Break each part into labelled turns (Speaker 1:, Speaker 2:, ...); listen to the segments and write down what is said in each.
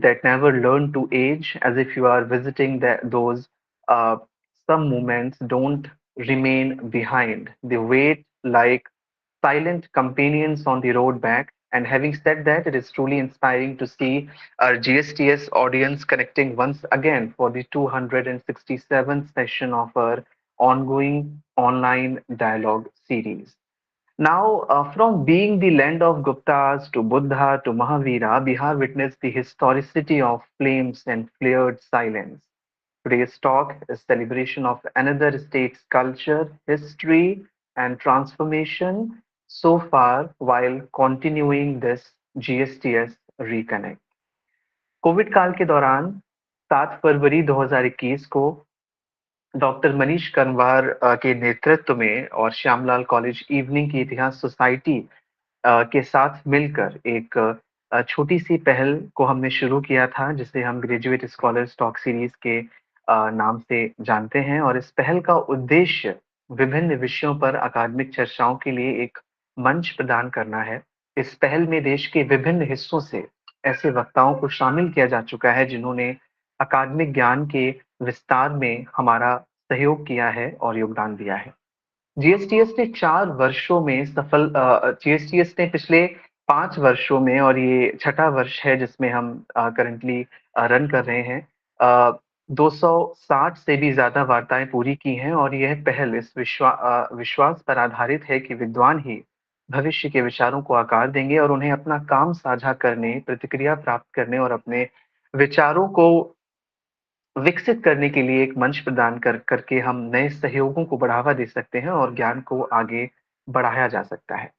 Speaker 1: that never learn to age, as if you are visiting those uh, some moments don't remain behind. They wait like silent companions on the road back. And having said that, it is truly inspiring to see our GSTS audience connecting once again for the 267th session of our ongoing online dialogue series. Now, from being the land of Guptas to Buddha to Mahavira, Bihar witnessed the historicity of flames and flared silence. Today's talk is celebration of another state's culture, history, and transformation so far while continuing this GSTS Reconnect. Covid काल के दौरान 7 फरवरी 2021 को doctor Manish Kanwar के नेतृत्व में और Shyamlal college evening की इतिहास सोसाइटी के साथ मिलकर एक छोटी सी पहल को हमने शुरू किया था जिसे हम ग्रेजुएट स्कॉलर्स टॉक सीरीज के नाम से जानते हैं और इस पहल का उद्देश्य विभिन्न विषयों पर अकादमिक चर्चाओं के लिए एक मंच प्रदान करना है। इस पहल में देश के विभिन्न हिस्सों से ऐसे वक्ताओं को शामिल किया जा चुका है जिन्होंने अकादमिक ज्ञान के विस्तार में हमारा सहयोग किया है और योगदान दिया है। जीएसटीएस ने 4 वर्षों में जीएसटीएस ने पिछले 5 वर्षों में और ये छठा वर्ष है जिसमें हम करंटली रन कर रहे हैं, 260 से भी ज्यादा वार्ताएं पूरी की हैं और यह पहल इस विश्वास पर आधारित है कि विद्वान ही भविष्य के विचारों को आकार देंगे और उन्हें अपना काम साझा करने, प्रतिक्रिया प्राप्त करने और अपने विचारों को विकसित करने के लिए एक मंच प्रदान करके हम नए सहयोगों को बढ़ावा दे सकते हैं और ज्ञान को आगे बढ़ाया जा सकता है।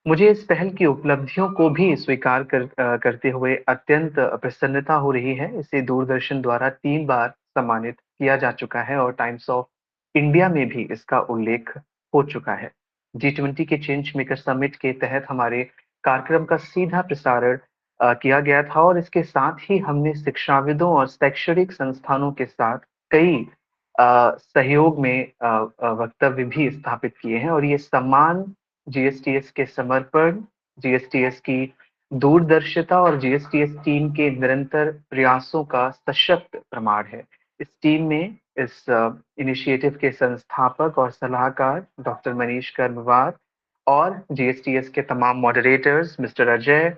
Speaker 1: मुझे इस पहल की उपलब्धियों को भी स्वीकार करते हुए अत्यंत प्रसन्नता हो रही है। इसे दूरदर्शन द्वारा 3 बार सम्मानित किया जा चुका है और टाइम्स ऑफ इंडिया में भी इसका उल्लेख हो चुका है। G20 के चेंज मेकर समिट के तहत हमारे कार्यक्रम का सीधा प्रसारण किया गया था और इसके साथ ही हमने शिक्षाविदों और शैक्षणिक संस्थानों के साथ कई सहयोग में वक्तव्य भी स्थापित किए हैं और ये सम्मान जीएसटीएस के समर्पण, जीएसटीएस की दूरदर्शिता और जीएसटीएस टीम के निरंतर प्रयासों का सशक्त प्रमाण है। इस टीम में इस इनिशिएटिव के संस्थापक और सलाहकार डॉक्टर मनीष कर्मवार और जीएसटीएस के तमाम moderators mister Ajay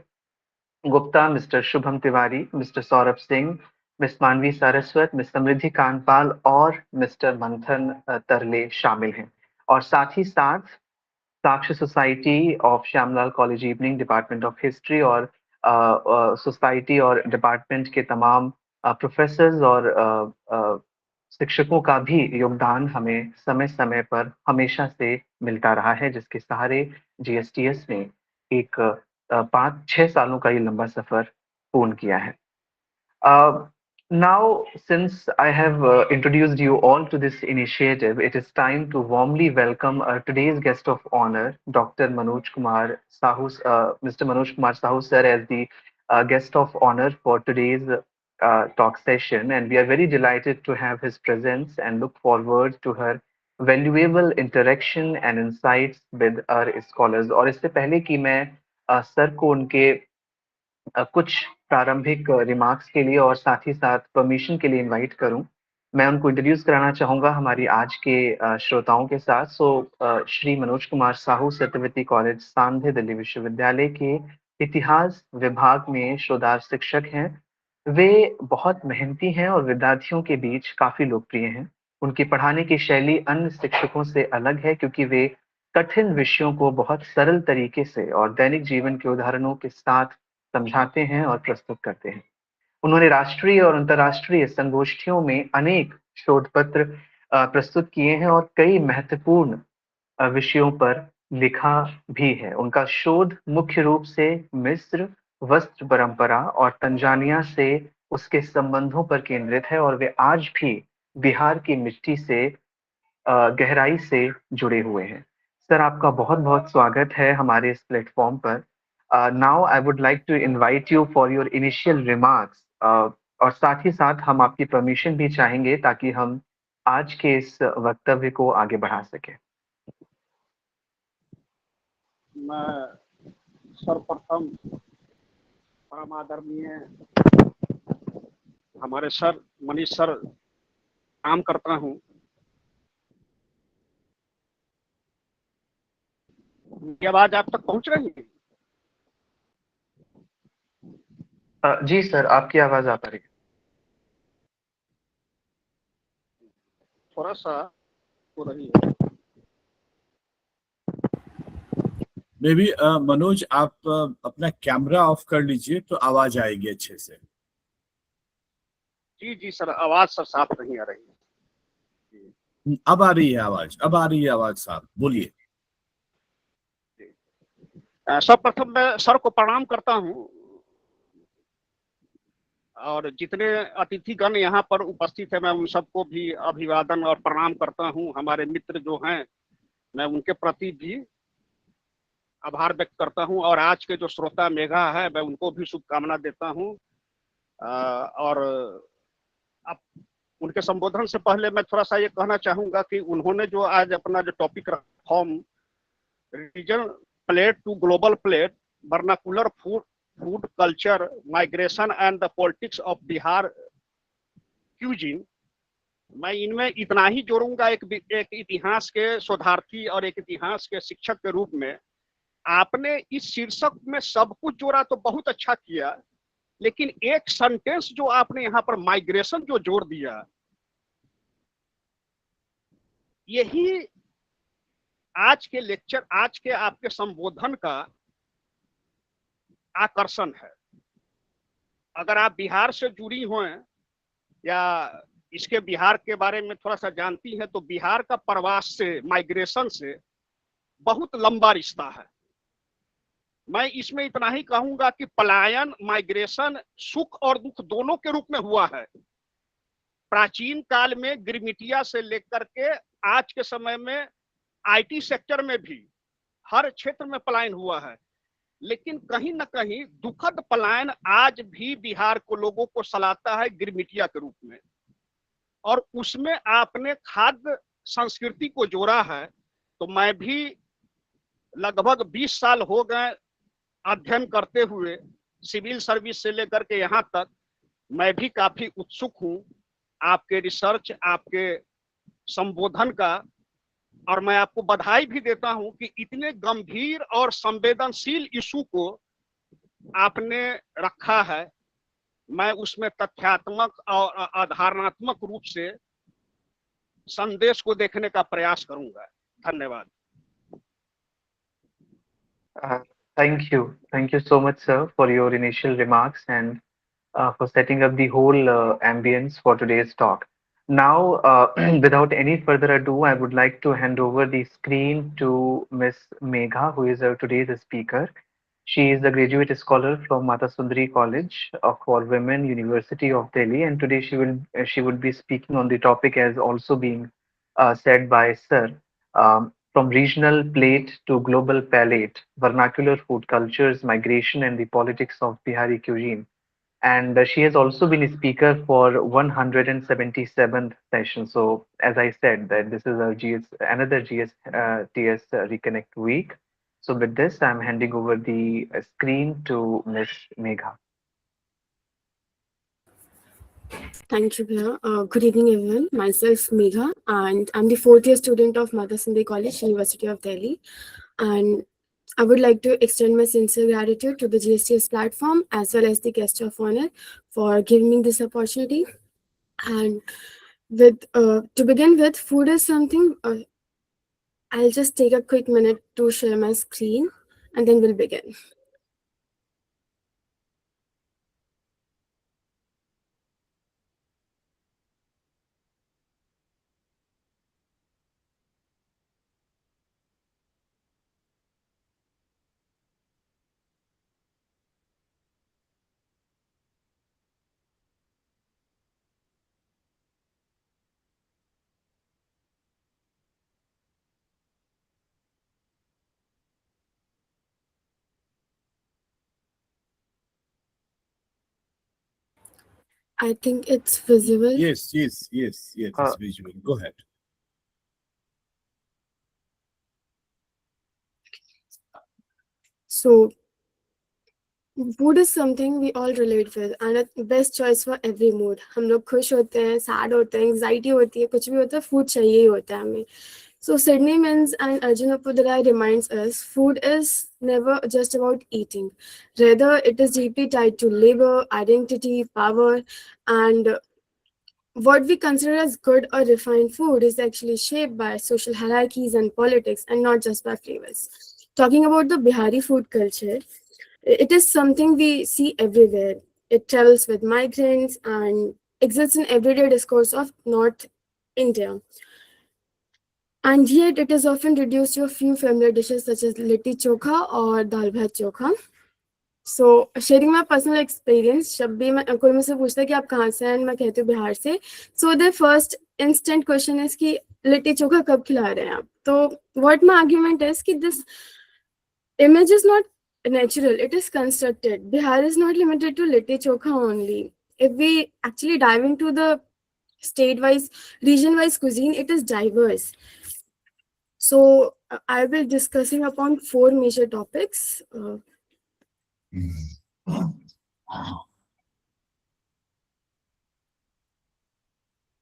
Speaker 1: Gupta, mister Shubham Tiwari, mister Saurabh Singh, miss मानवी सारस्वत, मिस समृद्धि कांडपाल और मिस्टर मंथन तरले शामिल हैं। और साथ ही साथ साक्ष्य society of Shyamlal college evening, department of history और सोसाइटी और डिपार्टमेंट के तमाम प्रोफेसर्स और शिक्षकों का भी योगदान हमें समय समय पर हमेशा से मिलता रहा है जिसके सहारे जीएसटीएस ने एक 5-6 सालों का ये लंबा सफर पूर्ण किया है। Now, since I have introduced you all to this initiative, it is time to warmly welcome today's guest of honor, Dr. Manoj Kumar Sahu, Mr. Manoj Kumar Sahu, sir, as the guest of honor for today's talk session. And we are very delighted to have his presence and look forward to her valuable interaction and insights with our scholars. और इससे पहले कि मैं sir को उनके कुछ प्रारंभिक remarks के लिए और साथ ही साथ परमिशन के लिए इनवाइट करूं, मैं उनको इंट्रोड्यूस कराना चाहूंगा हमारी आज के श्रोताओं के साथ। श्री मनोज कुमार साहू सत्यवती कॉलेज सांध्य दिल्ली विश्वविद्यालय के इतिहास विभाग में शोधार शिक्षक हैं। वे बहुत मेहनती हैं और विद्यार्थियों के बीच काफी लोकप्रिय हैं। उनकी पढ़ाने की शैली अन्य शिक्षकों से अलग है क्योंकि वे कठिन विषयों को बहुत सरल तरीके से और दैनिक जीवन के उदाहरणों के साथ समझाते हैं और प्रस्तुत करते हैं। उन्होंने राष्ट्रीय और अंतर्राष्ट्रीय संगोष्ठियों में अनेक शोध पत्र प्रस्तुत किए हैं और कई महत्वपूर्ण विषयों पर लिखा भी है। उनका शोध मुख्य रूप से मिस्र, वस्त्र परंपरा और तंजानिया से उसके संबंधों पर केंद्रित है और वे आज भी बिहार की मिट्टी से गहराई से जुड़े हुए हैं। सर, आपका बहुत-बहुत स्वागत है हमारे इस प्लेटफॉर्म पर। Now I would like to invite you for your initial remarks और साथ ही साथ हम आपकी परमिशन भी चाहेंगे ताकि हम आज के इस वक्तव्य को आगे बढ़ा सकें।
Speaker 2: मैं सर्वप्रथम परम आदरणीय हमारे सर मनीष सर काम करता हूँ। ये आवाज आप तक पहुंच रही है?
Speaker 1: जी सर, आपकी आवाज आ पा रही है।
Speaker 2: थोड़ा सा हो रही है।
Speaker 3: मे बी मनोज आप अपना कैमरा ऑफ कर लीजिए तो आवाज आएगी अच्छे से।
Speaker 2: जी जी सर, आवाज सर साफ नहीं आ रही है।
Speaker 3: अब आ रही है आवाज, अब आ रही है आवाज साफ, बोलिए।
Speaker 2: सर्वप्रथम मैं सर को प्रणाम करता हूँ और जितने अतिथिगण यहाँ पर उपस्थित है मैं उन सबको भी अभिवादन और प्रणाम करता हूँ। हमारे मित्र जो हैं मैं उनके प्रति भी आभार व्यक्त करता हूँ और आज के जो श्रोता मेघा है मैं उनको भी शुभकामना देता हूँ। और अब उनके संबोधन से पहले मैं थोड़ा सा ये कहना चाहूंगा कि उन्होंने जो आज अपना जो टॉपिक रखा, region plate to global plate, vernacular food culture migration and the politics of Bihar cuisine, मैं इनमें इतना ही जोड़ूंगा एक इतिहास के शोधार्थी और एक इतिहास के शिक्षक के रूप में। आपने इस शीर्षक में सब कुछ जोड़ा तो बहुत अच्छा किया, लेकिन एक सेंटेंस जो आपने यहाँ पर माइग्रेशन जो जोड़ दिया, यही आज के लेक्चर, आज के आपके संबोधन का आकर्षण है। अगर आप बिहार से जुड़ी हो या इसके बिहार के बारे में थोड़ा सा जानती हैं तो बिहार का प्रवास से, माइग्रेशन से बहुत लंबा रिश्ता है। मैं इसमें इतना ही कहूंगा कि पलायन, माइग्रेशन सुख और दुख दोनों के रूप में हुआ है। प्राचीन काल में गिरमिटिया से लेकर के आज के समय में आईटी सेक्टर में भी हर क्षेत्र में पलायन हुआ है, लेकिन कहीं ना कहीं दुखद पलायन आज भी बिहार को लोगों को सलाता है गिरमिटिया के रूप में। और उसमें आपने खाद्य संस्कृति को जोड़ा है, तो मैं भी लगभग 20 साल हो गए अध्ययन करते हुए, सिविल सर्विस से लेकर के यहाँ तक। मैं भी काफी उत्सुक हूँ आपके रिसर्च, आपके संबोधन का, और मैं आपको बधाई भी देता हूं कि इतने गंभीर और संवेदनशील इशू को आपने रखा है। मैं उसमें तथ्यात्मक और आधारणात्मक रूप से संदेश को देखने का प्रयास करूंगा। धन्यवाद।
Speaker 1: Uh, thank you so much, sir, for your initial remarks and for setting up the whole ambience for today's talk. Now, without any further ado, I would like to hand over the screen to Miss Megha, who is today's speaker. She is a graduate scholar from Mata Sundari College for Women, University of Delhi, and today she would be speaking on the topic as also being said by Sir. From regional plate to global palate, vernacular food cultures, migration, and the politics of Bihari cuisine. And she has also been a speaker for 177th session. So, as I said, that this is another TS Reconnect week. So, with this, I'm handing over the screen to Miss Megha.
Speaker 4: Thank you, Priya. Good evening, everyone. Myself, Megha, and I'm the fourth year student of Mata Sundari College, University of Delhi. And I would like to extend my sincere gratitude to the GSTS platform as well as the guest of honor for giving me this opportunity. And to begin with, food is something. I'll just take a quick minute to share my screen, and then we'll begin. I think it's visible.
Speaker 3: Yes, it's visual. Go ahead.
Speaker 4: So, Food is something we all relate with and a best choice for every mood. हम लोग खुश होते हैं, sad होते हैं, anxiety होती है, कुछ भी होता है, food चाहिए ही होता है हमें. So Sydney Mins and Arjun Appudurai reminds us food is never just about eating. Rather, it is deeply tied to labor, identity, power, and what we consider as good or refined food is actually shaped by social hierarchies and politics and not just by flavors. Talking about the Bihari food culture, it is something we see everywhere. It travels with migrants and exists in everyday discourse of North India. And yet it is often reduced to a few familiar dishes such as litti chokha or dal bhat chokha. So sharing my personal experience, जब भी मैं कोई मुझसे पूछता है कि आप कहाँ से हैं, मैं कहती हूँ बिहार से. So the first instant question is कि लिट्टी चोखा कब खिला रहे हैं आप? तो what my argument is कि this image is not natural, it is constructed. Bihar is not limited to litti chokha only. If we actually dive into the state-wise, region-wise cuisine, it is diverse. So I will be discussing upon 4 major topics.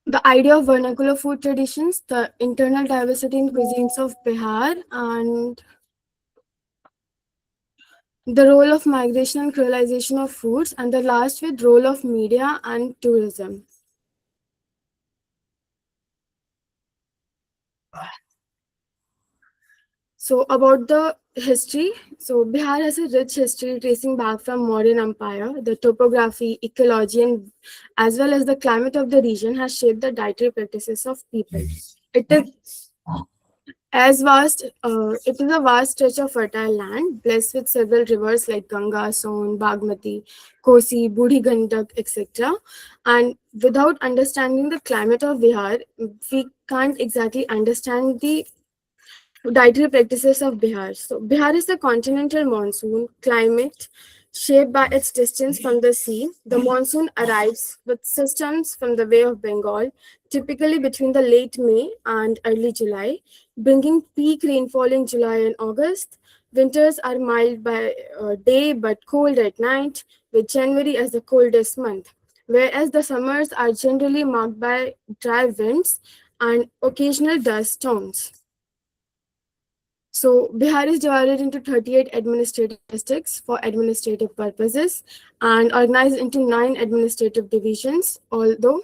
Speaker 4: The idea of vernacular food traditions, the internal diversity in cuisines of Bihar, and the role of migration and creolization of foods, and the last with role of media and tourism. So about the history, so Bihar has a rich history tracing back from modern empire. The topography, ecology, and as well as the climate of the region has shaped the dietary practices of people. It is it is a vast stretch of fertile land, blessed with several rivers like Ganga, Son, Bagmati, Kosi, Budi Gandak, etc. And without understanding the climate of Bihar, we can't exactly understand the dietary practices of Bihar. So Bihar is a continental monsoon climate shaped by its distance from the sea. The monsoon arrives with systems from the Bay of Bengal, typically between the late May and early July, bringing peak rainfall in July and August. Winters are mild by day but cold at night, with January as the coldest month, whereas the summers are generally marked by dry winds and occasional dust storms. So Bihar is divided into 38 administrative districts for administrative purposes and organized into 9 administrative divisions, although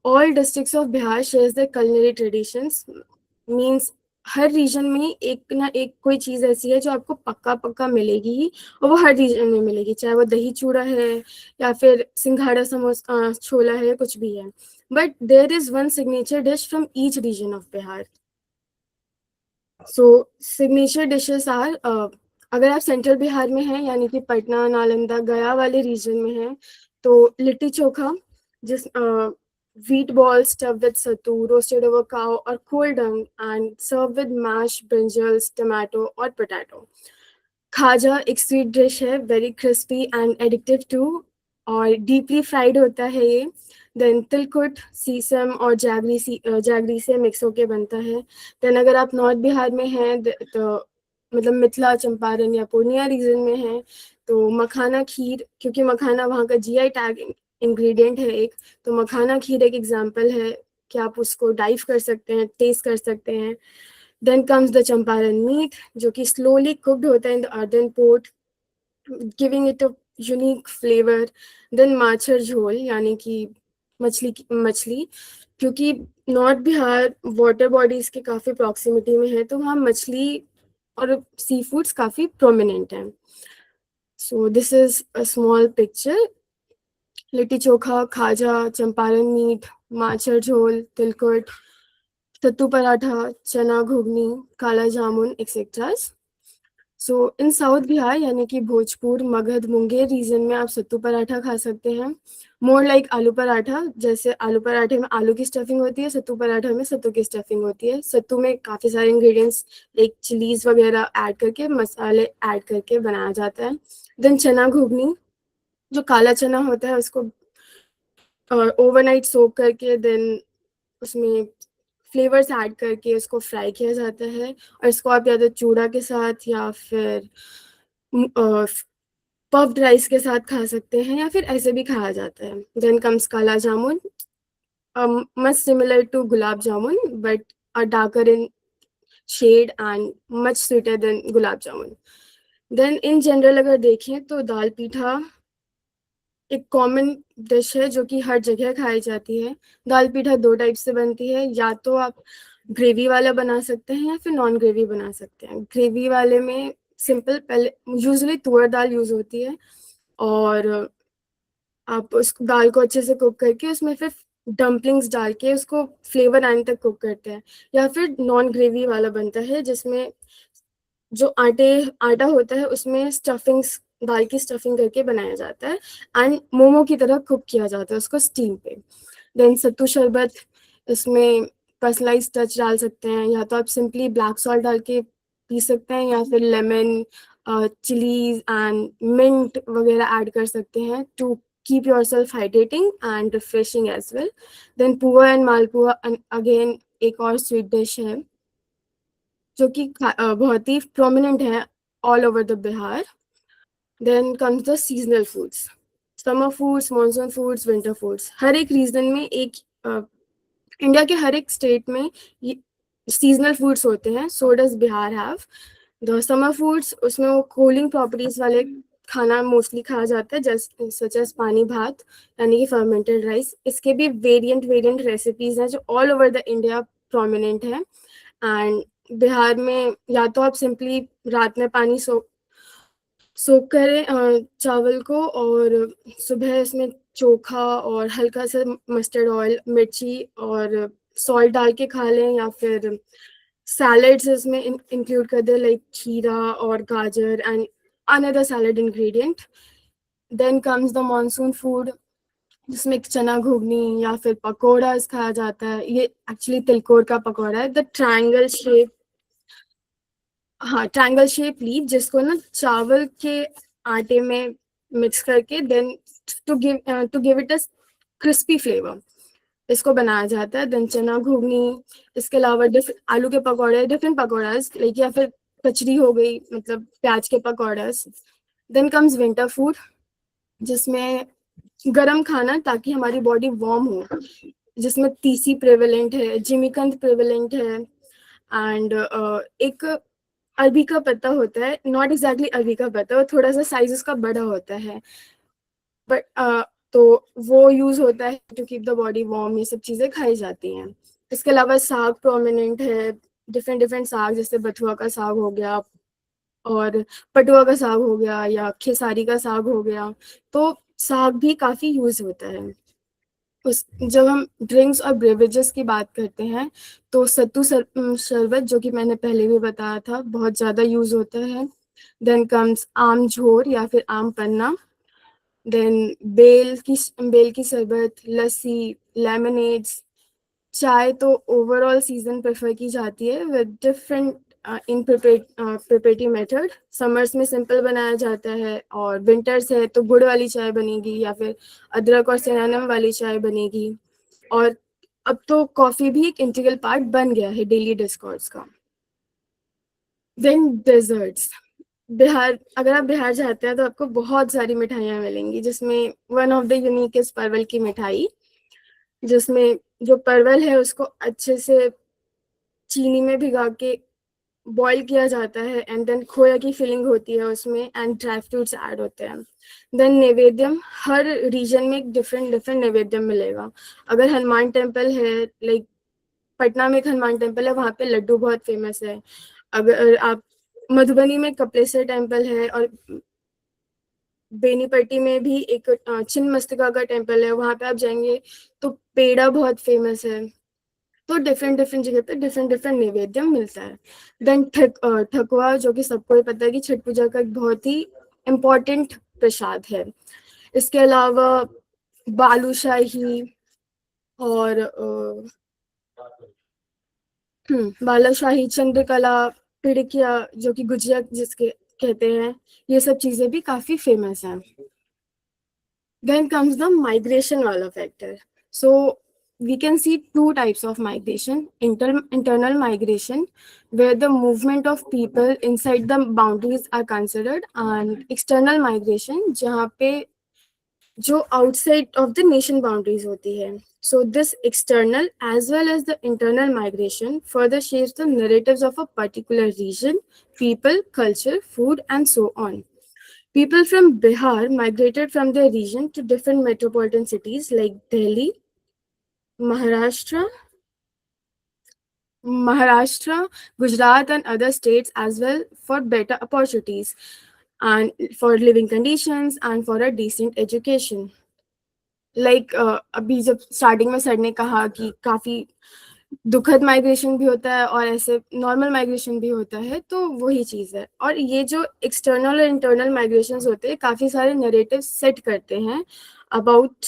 Speaker 4: all districts of Bihar shares their culinary traditions, means हर region में एक ना एक कोई चीज ऐसी है जो आपको पक्का पक्का मिलेगी ही और वो हर रीजन में मिलेगी, चाहे वो दही चूड़ा है या फिर सिंघाड़ा समोसा छोला है, कुछ भी है. But there is one signature dish from each region of Bihar. So signature dishes are, अगर आप सेंट्रल बिहार में हैं यानी कि पटना, नालंदा, गया वाले रीजन में हैं, तो लिट्टी चोखा, जिस wheat balls stuffed with sattu, roasted over cow or cold dung, and served with mashed brinjals, tomato or potato. Khaja एक स्वीट डिश है, very crispy and addictive too, और डीपली फ्राइड होता है ये. देन तिलकुट सीसम और जैगरी से मिक्स होके बनता है. देन अगर आप नॉर्थ बिहार में हैं तो मतलब मिथिला, चंपारण या पूर्णिया रीजन में हैं, तो मखाना खीर, क्योंकि मखाना वहाँ का जीआई टैग इंग्रेडिएंट है एक, तो मखाना खीर एक एग्जांपल है कि आप उसको डाइव कर सकते हैं, टेस्ट कर सकते हैं. Then comes the Champaran meat, जो कि slowly cooked होता है in the earthen pot, giving it a unique flavor. Then माछर झोल यानी कि मछली, क्योंकि नॉर्थ बिहार वाटर बॉडीज के काफी प्रॉक्सिमिटी में है, तो वहाँ मछली और सी फूड्स काफी प्रोमिनेंट हैं. So this is a small picture. Litti chokha, khaja, Champaran meet, माछर झोल, तिलकुट, सत्तू पराठा, चना घुगनी, काला जामुन एक्सेट्रा. सो इन साउथ बिहार यानी कि भोजपुर, मगध, मुंगेर रीजन में आप सत्तू पराठा खा सकते हैं. मोर लाइक आलू पराठा, जैसे आलू पराठे में आलू की स्टफिंग होती है, सत्तू पराठा में सत्तू की स्टफिंग होती है. सत्तू में काफ़ी सारे इंग्रेडिएंट्स लाइक चिलीज वगैरह ऐड करके, मसाले ऐड करके बनाया जाता है. देन चना घुगनी, जो काला चना होता है उसको ओवरनाइट सोक करके देन उसमें फ्लेवर्स ऐड करके उसको फ्राई किया जाता है, और इसको आप या तो चूड़ा के साथ या फिर पफ्ड राइस के साथ खा सकते हैं या फिर ऐसे भी खाया जाता है। देन कम्स काला जामुन, much similar to gulab jamun but darker in shade and much sweeter than gulab jamun. Then in general अगर देखें तो दाल पीठा एक कॉमन डिश है जो कि हर जगह खाई जाती है। दाल पीठा 2 टाइप से बनती है, या तो आप ग्रेवी वाला बना सकते हैं या फिर नॉन ग्रेवी बना सकते हैं। ग्रेवी वाले में सिंपल, पहले यूजुअली तुअर दाल यूज होती है और आप उस दाल को अच्छे से कुक करके उसमें फिर डम्पलिंग्स डाल के उसको फ्लेवर आने तक कुक करते हैं। या फिर नॉन ग्रेवी वाला बनता है जिसमें जो आटा होता है उसमें स्टफिंग्स, दाल की स्टफिंग करके बनाया जाता है एंड मोमो की तरह कुक किया जाता है उसको स्टीम पे। देन सत्तू शरबत, इसमें पर्सनलाइज टच डाल सकते हैं, या तो आप सिंपली ब्लैक सॉल्ट डाल के पी सकते हैं या फिर लेमन, चिलीज एंड मिंट वगैरह ऐड कर सकते हैं to keep yourself hydrating and refreshing as well. Then pua and malpua again एक और स्वीट डिश है जो कि बहुत ही प्रोमिनेंट है all over the Bihar. Then comes the seasonal foods, summer foods, monsoon foods, winter foods. हर एक रीजन में इंडिया के हर एक स्टेट में सीजनल फूड्स होते हैं। So does Bihar have the summer foods, उसमें वो कूलिंग प्रॉपर्टीज वाले खाना मोस्टली खाया जाता है, जैसे सच एज पानी भात यानी कि फर्मेंटेड राइस। इसके भी वेरिएंट रेसिपीज हैं जो all over the India prominent है। एंड बिहार में या तो आप सिंपली रात में पानी सोक करें चावल को, और सुबह इसमें चोखा और हल्का सा मस्टर्ड ऑयल, मिर्ची और सॉल्ट डाल के खा लें, या फिर सैलड्स इसमें इंक्लूड कर दें लाइक खीरा और गाजर and another salad ingredient. Then comes the monsoon food जिसमें चना घुगनी या फिर पकौड़ा खाया जाता है। ये एक्चुअली तिलकोर का पकौड़ा है, द ट्रायंगल शेप, हाँ ट्रायंगल शेप लीफ, जिसको ना चावल के आटे में मिक्स करके then to give it a crispy flavour इसको बनाया जाता है। देन चना घुगनी, इसके अलावा आलू के पकौड़े, डिफरेंट पकौड़ास लाइक, या फिर कचरी हो गई मतलब प्याज के pakoras. Then comes winter food जिसमें गरम खाना ताकि हमारी बॉडी वार्म हो, जिसमें तीसी प्रेवलेंट है, जिमीकंद प्रेवलेंट है एंड एक अरबी का पत्ता होता है, नॉट एग्जैक्टली अरबी का पत्ता, वो थोड़ा सा साइज उसका बड़ा होता है बट तो वो यूज होता है to keep the body warm. ये सब चीजें खाई जाती हैं। इसके अलावा साग प्रोमिनेंट है, डिफरेंट साग, जैसे बथुआ का साग हो गया और पटुआ का साग हो गया या खेसारी का साग हो गया, तो साग भी काफी यूज होता है। जब हम ड्रिंक्स और ब्रेवरेजेस की बात करते हैं तो सत्तू शरबत, जो कि मैंने पहले भी बताया था, बहुत ज़्यादा यूज होता है। देन कम्स आम झोर या फिर आम पन्ना। देन बेल की शरबत, लस्सी, लेमनेड्स। चाय तो ओवरऑल सीजन प्रेफर की जाती है with different in preparative method. Summers में सिंपल बनाया जाता है और विंटर्स है तो गुड़ वाली चाय बनेगी या फिर अदरक और सिनेमन वाली चाय बनेगी। और अब तो कॉफी भी एक इंटीग्रल पार्ट बन गया है डेली डिस्कॉर्स का। देन डेजर्ट्स, बिहार, अगर आप बिहार जाते हैं तो आपको बहुत सारी मिठाइयाँ मिलेंगी, जिसमें वन ऑफ द यूनिकेस्ट परवल की मिठाई, जिसमें जो परवल है उसको अच्छे से चीनी में भिगा के बॉईल किया जाता है एंड देन खोया की फिलिंग होती है उसमें एंड ड्राई फ्रूट्स ऐड होते हैं। देन नैवेद्यम, हर रीजन में एक डिफरेंट नैवेद्यम मिलेगा। अगर हनुमान टेम्पल है, लाइक पटना में एक हनुमान टेम्पल है, वहाँ पे लड्डू बहुत फेमस है। अगर आप मधुबनी में कपिलेश्वर टेम्पल है और बेनीपट्टी में भी एक छिन्नमस्तिका का टेम्पल है, वहाँ पे आप जाएंगे तो पेड़ा बहुत फेमस है। तो डिफरेंट जगह पे डिफरेंट नैवेद्यम मिलता है। देन ठकुआ, जो कि सबको ही पता है कि छठ पूजा का एक बहुत ही इम्पोर्टेंट प्रसाद है। इसके अलावा बालूशाही और बालूशाही, चंद्रकला, पिड़किया जो कि गुजिया जिसके कहते हैं, ये सब चीजें भी काफी फेमस हैं। देन कम्स द माइग्रेशन वाला factor. So we can see two types of migration: internal migration, where the movement of people inside the boundaries are considered, and external migration, जहाँ पे जो outside of the nation boundaries होती है. So this external as well as the internal migration further shapes the narratives of a particular region, people, culture, food, and so on. People from Bihar migrated from their region to different metropolitan cities like Delhi, Maharashtra, Gujarat, and other states as well for better opportunities and for living conditions and for a decent education. Like अभी जब starting में sir ने कहा कि काफी दुखद migration भी होता है और ऐसे नॉर्मल माइग्रेशन भी होता है, तो वही चीज़ है. और ये जो एक्सटर्नल और इंटरनल माइग्रेशन होते हैं काफ़ी सारे नरेटिव सेट करते हैं अबाउट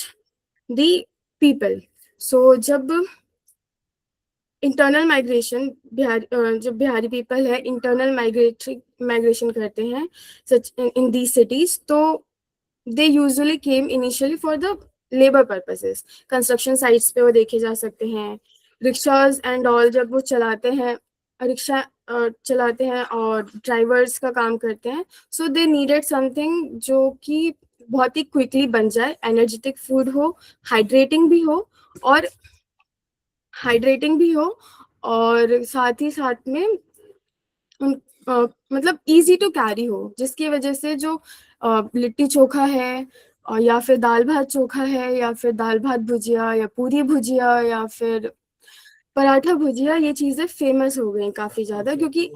Speaker 4: द पीपल. सो जब इंटरनल माइग्रेशन जो बिहारी पीपल है इंटरनल माइग्रेशन करते हैं सच इन दी सिटीज, तो they usually came initially for the labour purposes. Construction sites पे वो देखे जा सकते हैं. रिक्शाज एंड ऑल जब वो चलाते हैं, रिक्शा चलाते हैं और ड्राइवर्स का काम करते हैं, सो दे नीडेड समथिंग जो कि बहुत ही क्विकली बन जाए, एनर्जेटिक फूड हो, हाइड्रेटिंग भी हो और साथ ही साथ में मतलब इजी टू कैरी हो, जिसकी वजह से जो लिट्टी चोखा है या फिर दाल भात चोखा है या फिर दाल भात भुजिया या पूरी भुजिया या फिर पराठा भुजिया, ये चीजें फेमस हो गई काफी ज्यादा, क्योंकि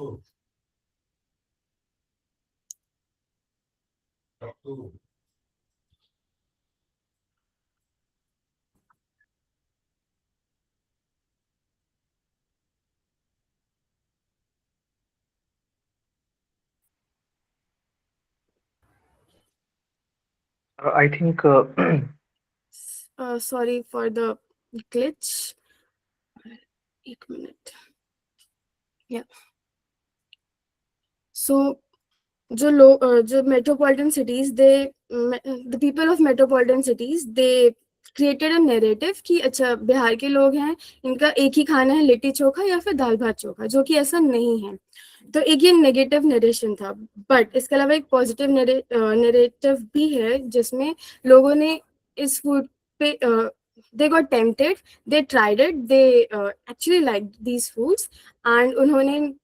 Speaker 1: I think
Speaker 4: sorry for the glitch. एक मिनट. Yeah. So जो metropolitan cities, the people of metropolitan cities, they created a narrative कि अच्छा बिहार के लोग हैं, इनका एक ही खाना है लिट्टी चोखा या फिर दाल भात चोखा, जो कि ऐसा नहीं है. तो एक ये नेगेटिव नरेशन था. बट इसके अलावा एक पॉजिटिव नरेटिव भी है जिसमें लोगों ने इस फूड पे they got tempted, they tried it, they actually liked these foods, and उन्होंने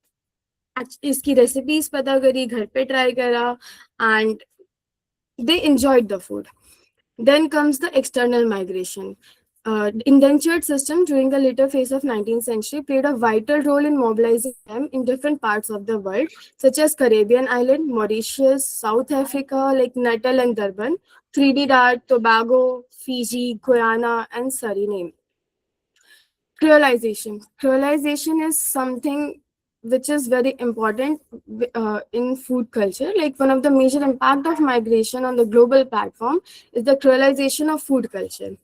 Speaker 4: इसकी रेसिपीज पता करी, घर पे ट्राई करा, and they enjoyed the food. Then comes the external migration. Indentured system during the later phase of 19th century played a vital role in mobilizing them in different parts of the world, such as Caribbean island, Mauritius, South Africa, like Natal and Durban, Trinidad, Tobago, Fiji, Guyana, and Suriname. Creolization is something which is very important in food culture. Like one of the major impact of migration on the global platform is the creolization of food culture.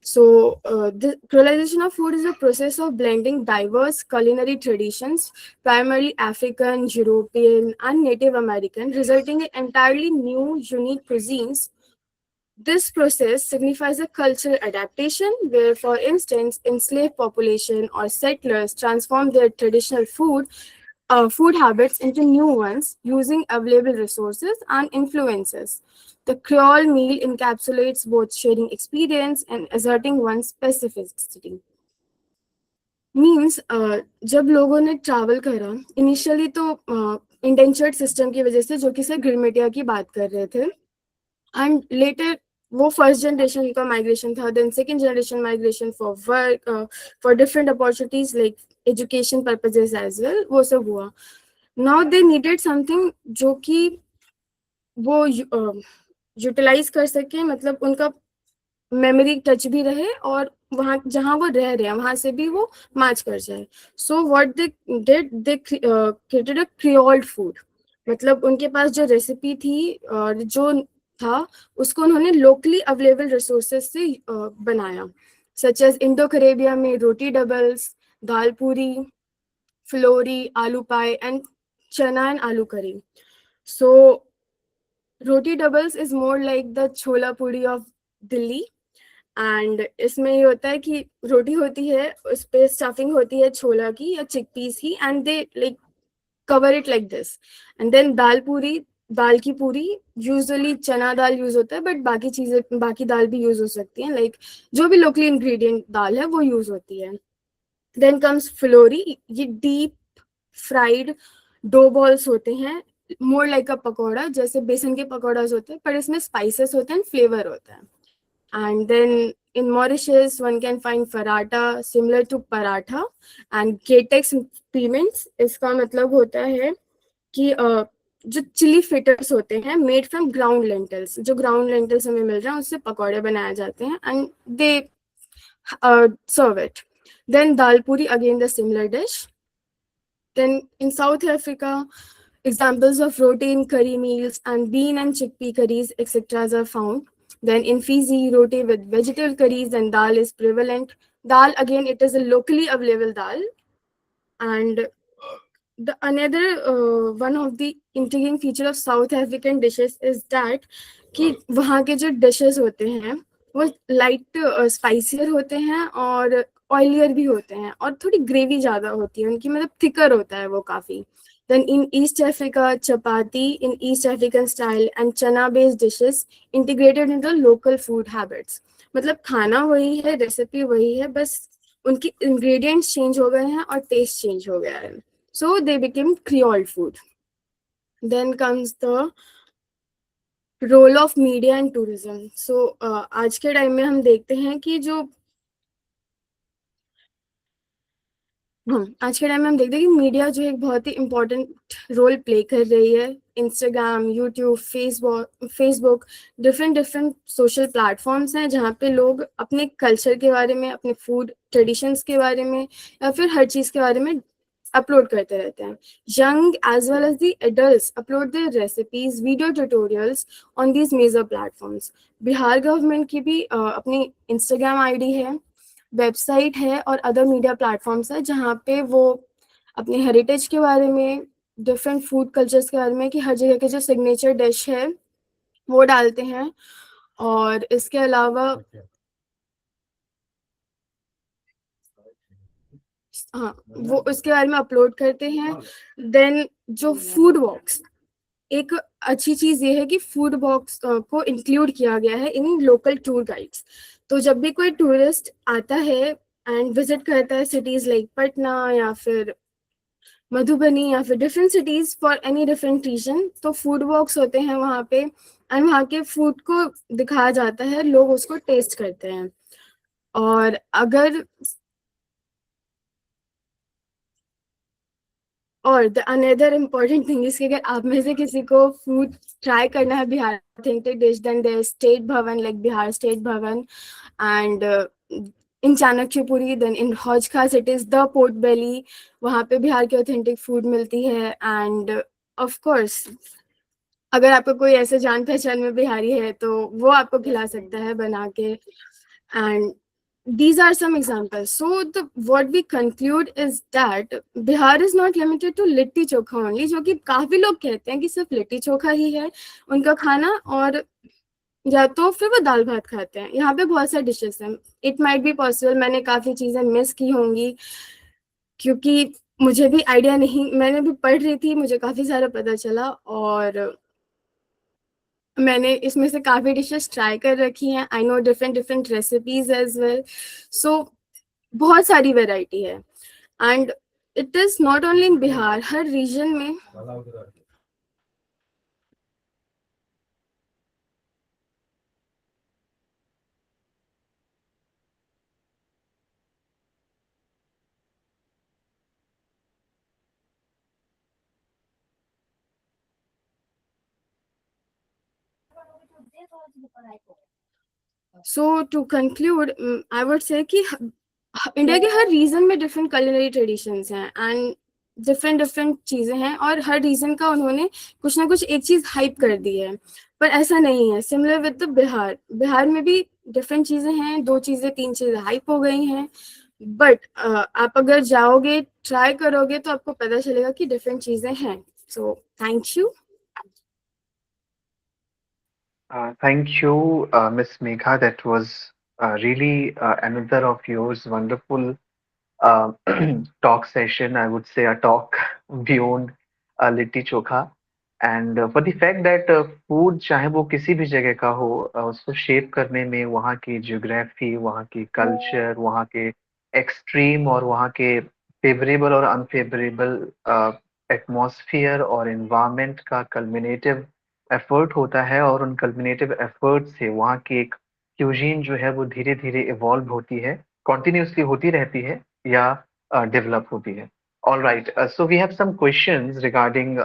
Speaker 4: So the creolization of food is a process of blending diverse culinary traditions, primarily African, European, and Native American, resulting in entirely new, unique cuisines. This process signifies a cultural adaptation where, for instance, enslaved population or settlers transform their traditional food habits into new ones using available resources and influences. The Creole meal encapsulates both sharing experience and asserting one's specificity. Means जब लोगों ने travel करा initially तो indentured system की वजह से, जो कि सर गिरमिटिया की बात कर रहे थे, एंड लेटर वो फर्स्ट जनरेशन का माइग्रेशन था. Then second generation migration for work, for different opportunities like education purposes as well, वो सब हुआ. नाउ दे नीडेड समथिंग जो कि वो यूटिलाइज कर सके, मतलब उनका मेमोरी टच भी रहे और वहाँ जहाँ वो रह रहे हैं वहां से भी वो मैच कर जाए. So what they did, they created a creoled food. मतलब उनके पास जो रेसिपी थी और जो था उसको उन्होंने लोकली अवेलेबल रिसोर्सेज से बनाया, सच एज इंडो करेबिया में रोटी डबल्स, दाल पूरी, फ्लोरी, आलू पाई एंड चना एंड आलू करी. So roti doubles is more like the chola puri of Delhi, and इसमें ये होता है कि रोटी होती है, उस पे स्टफिंग होती है छोला की या चिकपीस की, and they like cover it like this. And then दाल की पूरी, यूजुअली चना दाल यूज होता है, बट बाकी चीजें, बाकी दाल भी यूज हो सकती है, लाइक जो भी लोकली इंग्रेडिएंट दाल है वो यूज होती है। देन कम्स फ्लोरी, ये डीप फ्राइड डो बॉल्स होते हैं, मोर लाइक अ पकौड़ा, जैसे बेसन के पकौड़ाज होते हैं, पर इसमें स्पाइसेस होते हैं, फ्लेवर होता है। And then in Mauritius, one can find paratha similar to paratha, and Catex piments, इसका मतलब होता है कि जो चिली फिटर्स होते हैं मेड फ्रॉम ग्राउंड लेंटल्स, जो ग्राउंड लेंटल्स हमें मिल रहा है उससे पकौड़े बनाए जाते हैं, and they serve it. Then dal puri, again the similar dish. Then in South Africa, examples of rotein curry meals and bean and chickpea curries, etc. are found. Then in Fiji, roti with vegetable curries and dal is prevalent. Dal, again, it is a locally available dal. And the another one of the intriguing feature of South African dishes is that कि वहाँ के जो dishes होते हैं वो light spicier होते हैं और oilier भी होते हैं, और थोड़ी gravy ज़्यादा होती है उनकी, मतलब thicker होता है वो काफ़ी। Then in East Africa, chapati in East African style and chana-based dishes integrated into local food habits. मतलब खाना वही है, रेसिपी वही है, बस उनकी इंग्रेडिएंट्स चेंज हो गए हैं और टेस्ट चेंज हो गया है. So they became Creole food. Then comes the role of media and tourism. So आज के टाइम में हम देखते हैं कि जो आज के टाइम में हम देखते हैं कि मीडिया जो एक बहुत ही इम्पोर्टेंट रोल प्ले कर रही है. Instagram, YouTube, Facebook, different social platforms हैं जहाँ पे लोग अपने कल्चर के बारे में, अपने फूड ट्रेडिशंस के बारे में या फिर हर चीज़ के बारे में अपलोड करते रहते हैं. Young as well as the adults upload their recipes, video tutorials on these major platforms. Bihar government की भी अपनी इंस्टाग्राम आईडी है, वेबसाइट है और अदर मीडिया प्लेटफॉर्म्स है जहाँ पे वो अपने हेरिटेज के बारे में, डिफरेंट फूड कल्चर्स के बारे में, कि हर जगह के जो सिग्नेचर डिश है वो डालते हैं. और इसके अलावा हाँ, वो उसके बारे में अपलोड करते हैं. देन जो फूड वॉक्स, एक अच्छी चीज ये है कि फूड वॉक्स को इंक्लूड किया गया है इन लोकल टूर गाइड्स. तो जब भी कोई टूरिस्ट आता है एंड विजिट करता है सिटीज लाइक पटना या फिर मधुबनी या फिर different cities for any different region, तो फूड वॉक्स होते हैं वहाँ पे, एंड वहाँ के फूड को दिखाया जाता है, लोग उसको टेस्ट करते हैं. और अगर और the another important thing is कि अगर आप में से किसी को फूड ट्राई करना है Bihar authentic dish, then there state Bhawan like Bihar state Bhawan, and in Chanakyapuri, then in Hauz Khas it is the Potbelly, वहाँ पे बिहार की ऑथेंटिक फूड मिलती है. एंड ऑफ कोर्स अगर आपको कोई ऐसे जान पहचान में बिहारी है तो वो आपको खिला सकता है बना के. And these are some examples. So what we conclude is that Bihar is not limited to litti chokha only, जो कि काफी लोग कहते हैं कि सिर्फ लिट्टी चोखा ही है उनका खाना, और या तो फिर वो दाल भात खाते हैं. यहाँ पे बहुत सारे डिशेस हैं. इट माइट बी पॉसिबल मैंने काफी चीजें मिस की होंगी क्योंकि मुझे भी आइडिया नहीं, मैंने भी पढ़ रही थी, मुझे काफी सारा पता चला और मैंने इसमें से काफ़ी डिशेस ट्राई कर रखी हैं. I know different recipes as well. So बहुत सारी वैरायटी है and it is not only in Bihar, हर रीजन में. So to conclude, I would say कि इंडिया के हर रीजन में डिफरेंट culinary traditions हैं एंड डिफरेंट चीजें हैं, और हर रीजन का उन्होंने कुछ ना कुछ एक चीज हाइप कर दी है. पर ऐसा नहीं है. सिमिलर विद द बिहार में भी डिफरेंट चीजें हैं, 2 चीजें 3 चीजें हाइप हो गई हैं, बट आप अगर जाओगे ट्राई करोगे तो आपको पता चलेगा कि डिफरेंट चीजें हैं. So thank you.
Speaker 1: Thank you, Miss Megha. That was really another of yours wonderful uh, talk session. I would say a talk beyond litti chokha. And for the fact that food चाहे वो किसी भी जगह का हो उसको shape करने में वहाँ की जियोग्राफी, वहाँ की कल्चर, वहाँ के एक्सट्रीम और वहाँ के फेवरेबल और अनफेवरेबल एटमॉस्फेयर और एनवायरनमेंट का कल्मिनेटिव एफर्ट होता है और उन कल्मिनेटिव एफर्ट से वहाँ की एक क्यूजीन जो है वो धीरे-धीरे इवॉल्व होती है, कंटिन्यूअसली होती रहती है या डेवलप होती है। All right, so we have some questions regarding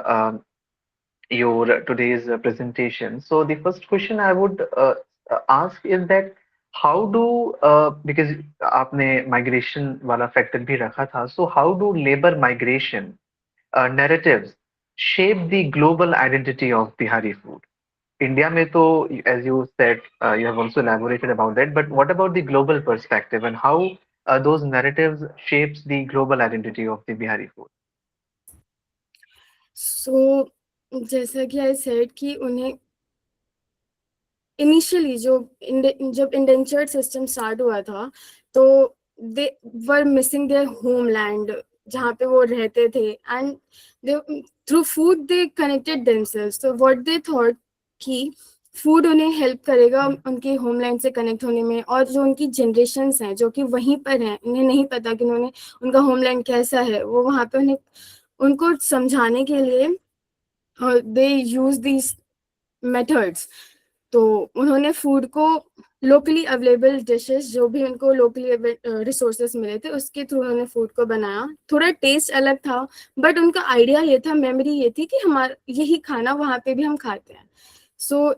Speaker 1: your today's presentation. So the first question I would ask is that how do because आपने migration वाला factor भी रखा था, so how do labor migration narratives shape the global identity of Bihari food? India में तो, as you said, you have also elaborated about that, but what about the global perspective and how those narratives shapes the global identity of the Bihari food?
Speaker 4: So जैसा कि I said कि उन्हें initially जब indentured system start हुआ था तो दे were missing there homeland जहाँ पे वो रहते थे and they through food they connected themselves. तो व्हाट दे थॉट कि फूड उन्हें हेल्प करेगा उनके होमलैंड से कनेक्ट होने में, और जो उनकी जनरेशन्स हैं जो कि वहीं पर हैं, उन्हें नहीं पता कि उनका होमलैंड कैसा है, वो वहाँ पे उनको समझाने के लिए दे यूज दीज मेथड्स। तो उन्होंने फूड को लोकली अवेलेबल डिशेस जो भी उनको लोकली रिसोर्सेस मिले थे उसके थ्रू उन्होंने फूड को बनाया। थोड़ा टेस्ट अलग था बट उनका आइडिया ये था, मेमोरी ये थी कि हमारा यही खाना वहाँ पे भी हम खाते हैं। सो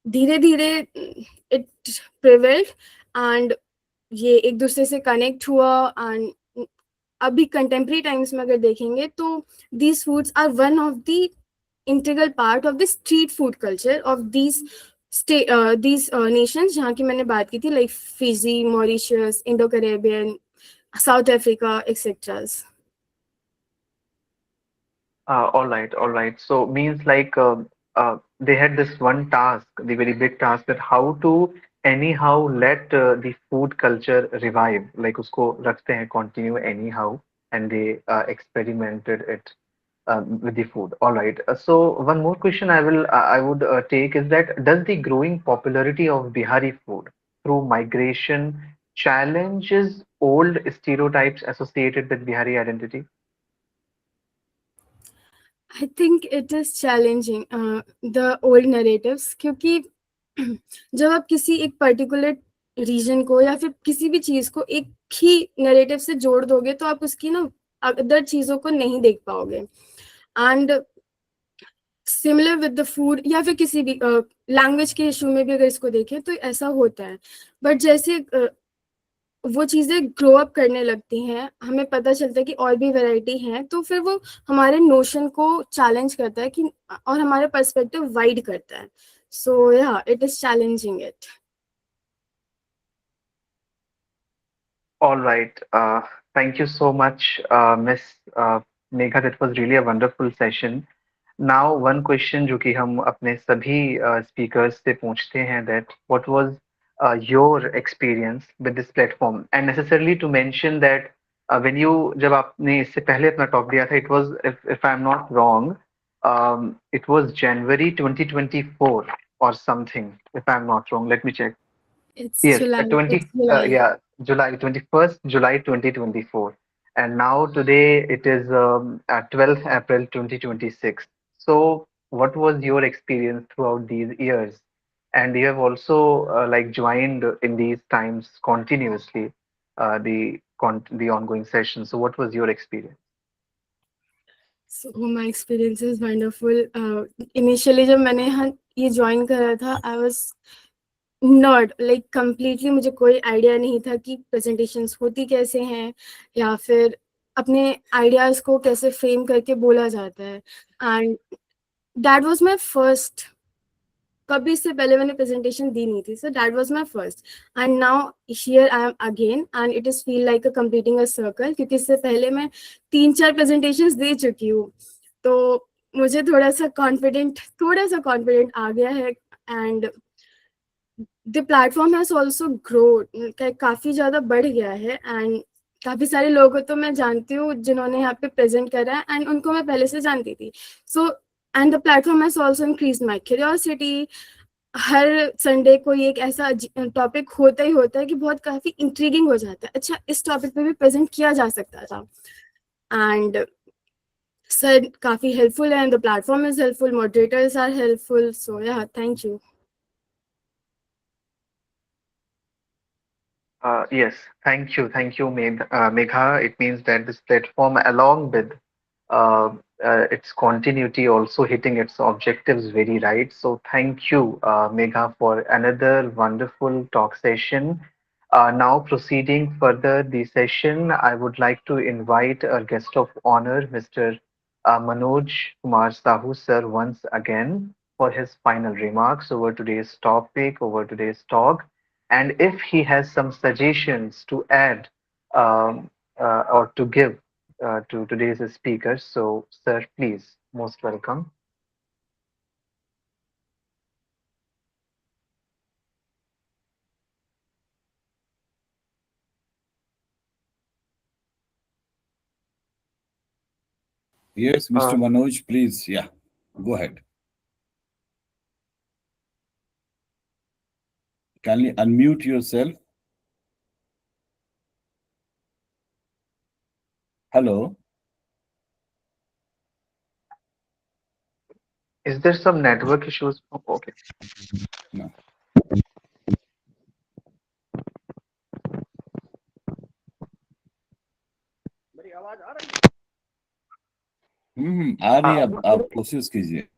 Speaker 4: धीरे धीरे इट प्रिवेल्ड एंड ये एक दूसरे से कनेक्ट हुआ। एंड अभी कंटेम्प्रेरी टाइम्स में अगर देखेंगे तो these foods are one of the integral part of the street food culture of these nations जहाँ की मैंने बात की थी, like Fiji, Mauritius, Indo-Caribbean, South Africa, etc.
Speaker 1: All right, all right. So means like they had this one task, the very big task, that how to anyhow let the food culture revive. Like उसको रखते हैं continue anyhow, and they experimented it with the food. All right. So one more question I would take is that does the growing popularity of Bihari food through migration challenges old stereotypes associated with Bihari identity?
Speaker 4: I think it is challenging the old narratives, क्योंकि जब आप किसी एक particular reason को या फिर किसी भी चीज को एक ही नैरेटिव से जोड़ दोगे तो आप उसकी ना अदर चीजों को नहीं देख पाओगे। And similar with the food या फिर किसी भी लैंग्वेज के इशू में भी अगर इसको देखें तो ऐसा होता है। बट जैसे वो चीजें ग्रो अप करने लगती हैं, हमें पता चलता है कि और भी वैरायटी है, तो फिर वो हमारे नोशन को चैलेंज करता है कि और हमारा पर्सपेक्टिव वाइड करता है। सो या it is challenging it.
Speaker 1: All right. Thank you so much, Miss Megha. That was really a wonderful session. Now, one question जो कि हम अपने सभी speakers से पूछते हैं, that what was your experience with this platform, and necessarily to mention that when you जब आपने इससे पहले अपना talk दिया था, it was, if I'm not wrong, it was January 2024 or something, if I'm not wrong. Let me check.
Speaker 4: It's
Speaker 1: Yes,
Speaker 4: July.
Speaker 1: 20,
Speaker 4: It's July.
Speaker 1: yeah, July 21st, July 2024. And now today it is 12th April 2026. So what was your experience throughout these years? And you have also like joined in these times continuously the ongoing session. So what was your experience?
Speaker 4: So my experience is wonderful. Initially जब मैंने यहाँ ये join करा था, I was not like completely, मुझे कोई idea नहीं था कि प्रेजेंटेशंस होती कैसे हैं या फिर अपने आइडियाज को कैसे फ्रेम करके बोला जाता है। And that was my first, कभी इससे पहले मैंने प्रेजेंटेशन दी नहीं थी, so that was my first. And now here I am again and it is feel like a completing a circle, क्योंकि इससे पहले मैं 3-4 प्रेजेंटेशंस दे चुकी हूँ, तो मुझे थोड़ा सा कॉन्फिडेंट आ गया है। And the platform has also grow, काफी ज्यादा बढ़ गया है एंड काफी सारे लोगों को तो मैं जानती हूँ जिन्होंने यहाँ पे प्रेजेंट करा है एंड उनको मैं पहले से जानती थी. So and the platform has also increase my curiosity. Her Sunday को ये एक ऐसा टॉपिक होता ही होता है कि बहुत काफी इंट्रीगिंग हो जाता है. अच्छा, इस टॉपिक पे भी प्रेजेंट किया जा सकता था. एंड सर काफी हेल्पफुल है, the platform is helpful, moderators are helpful. So yeah, thank you.
Speaker 1: Yes, thank you, Megha. It means that this platform, along with its continuity, also hitting its objectives very right. So thank you, Megha, for another wonderful talk session. Now proceeding further the session, I would like to invite our guest of honor, Mr. Manoj Kumar Sahu, sir, once again for his final remarks over today's topic, over today's talk. And if he has some suggestions to add or to give to today's speaker, so sir, please, most welcome.
Speaker 3: Yes, Mr.
Speaker 1: Uh,
Speaker 3: Manoj, please. Yeah, go ahead. Kindly unmute yourself. Hello.
Speaker 1: is there some network issues? Oh, okay.
Speaker 3: No.
Speaker 2: मेरी आवाज आ रही है?
Speaker 3: आ रही है.
Speaker 1: Uh,
Speaker 3: आप कोशिश कीजिए.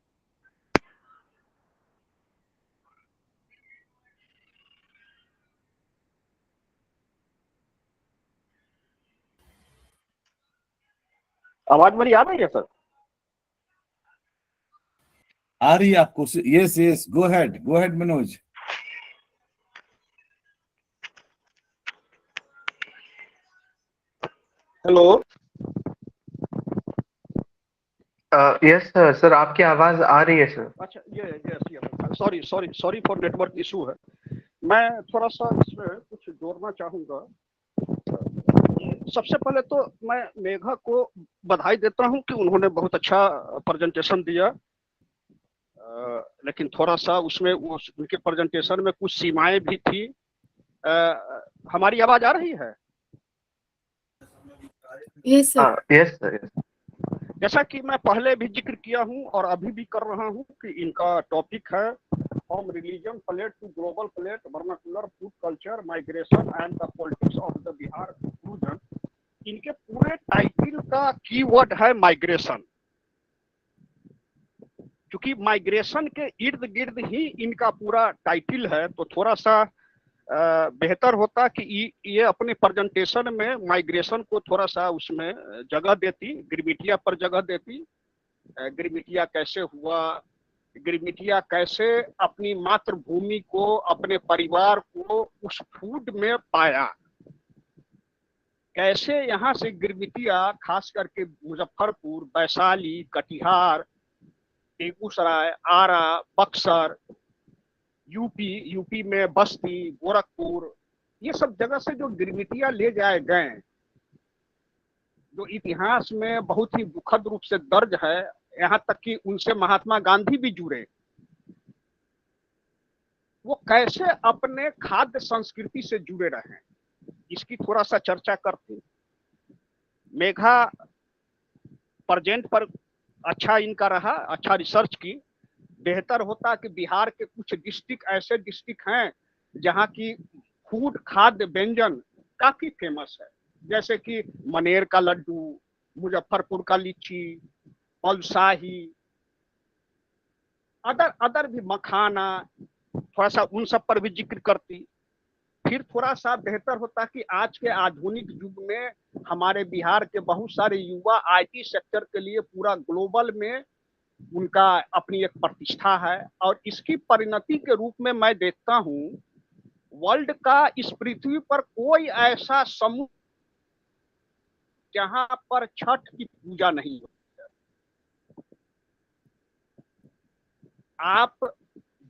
Speaker 2: आवाज मेरी आ रही है सर?
Speaker 3: आ रही है. आप कोशिश. Yes yes, go ahead Manoj.
Speaker 2: Hello.
Speaker 1: yes sir, sir आपकी आवाज आ रही है sir.
Speaker 2: अच्छा, ये yes, sorry sorry sorry for network issue है. मैं थोड़ा सा इसमें कुछ जोड़ना चाहूंगा. सबसे पहले तो मैं मेघा को बधाई देता हूं कि उन्होंने बहुत अच्छा प्रेजेंटेशन दिया. लेकिन थोड़ा सा उसमें वो उनके प्रेजेंटेशन में कुछ सीमाएं भी थी. हमारी आवाज आ रही है?
Speaker 4: Yes sir.
Speaker 1: yes sir, yes.
Speaker 2: जैसा कि मैं पहले भी जिक्र किया हूं और अभी भी कर रहा हूं कि इनका टॉपिक है from religion plate to global plate, vernacular food culture, migration and the politics of the Bihar conclusion. इनके पूरे टाइटल का कीवर्ड है माइग्रेशन. क्योंकि माइग्रेशन के इर्द गिर्द ही इनका पूरा टाइटल है, तो थोड़ा सा बेहतर होता कि ये अपने प्रेजेंटेशन में माइग्रेशन को थोड़ा सा उसमें जगह देती, गिरमिटिया पर जगह देती. गिरमिटिया कैसे हुआ, गिरमिटिया कैसे अपनी मातृभूमि को, अपने परिवार को उस फूड में पाया, कैसे यहाँ से गिरमिटिया खास करके मुजफ्फरपुर, वैशाली, कटिहार, बेगूसराय, आरा, बक्सर, यूपी में बस्ती, गोरखपुर, ये सब जगह से जो गिरमिटिया ले जाए गए, जो इतिहास में बहुत ही दुखद रूप से दर्ज है, यहाँ तक कि उनसे महात्मा गांधी भी जुड़े, वो कैसे अपने खाद्य संस्कृति से जुड़े रहे, इसकी थोड़ा सा चर्चा करती. मेघा प्रेजेंट पर अच्छा इनका रहा, अच्छा रिसर्च की. बेहतर होता कि बिहार के कुछ डिस्ट्रिक्ट ऐसे डिस्ट्रिक्ट हैं जहाँ की फूड, खाद्य व्यंजन काफी फेमस है, जैसे कि मनेर का लड्डू, मुजफ्फरपुर का लीची, बलसाही, अदर भी मखाना, थोड़ा सा उन सब पर भी जिक्र करती. फिर थोड़ा सा बेहतर होता कि आज के आधुनिक युग में हमारे बिहार के बहुत सारे युवा आईटी सेक्टर के लिए पूरा ग्लोबल में उनका अपनी एक प्रतिष्ठा है, और इसकी परिणति के रूप में मैं देखता हूं वर्ल्ड का इस पृथ्वी पर कोई ऐसा समूह जहां पर छठ की पूजा नहीं होती है. आप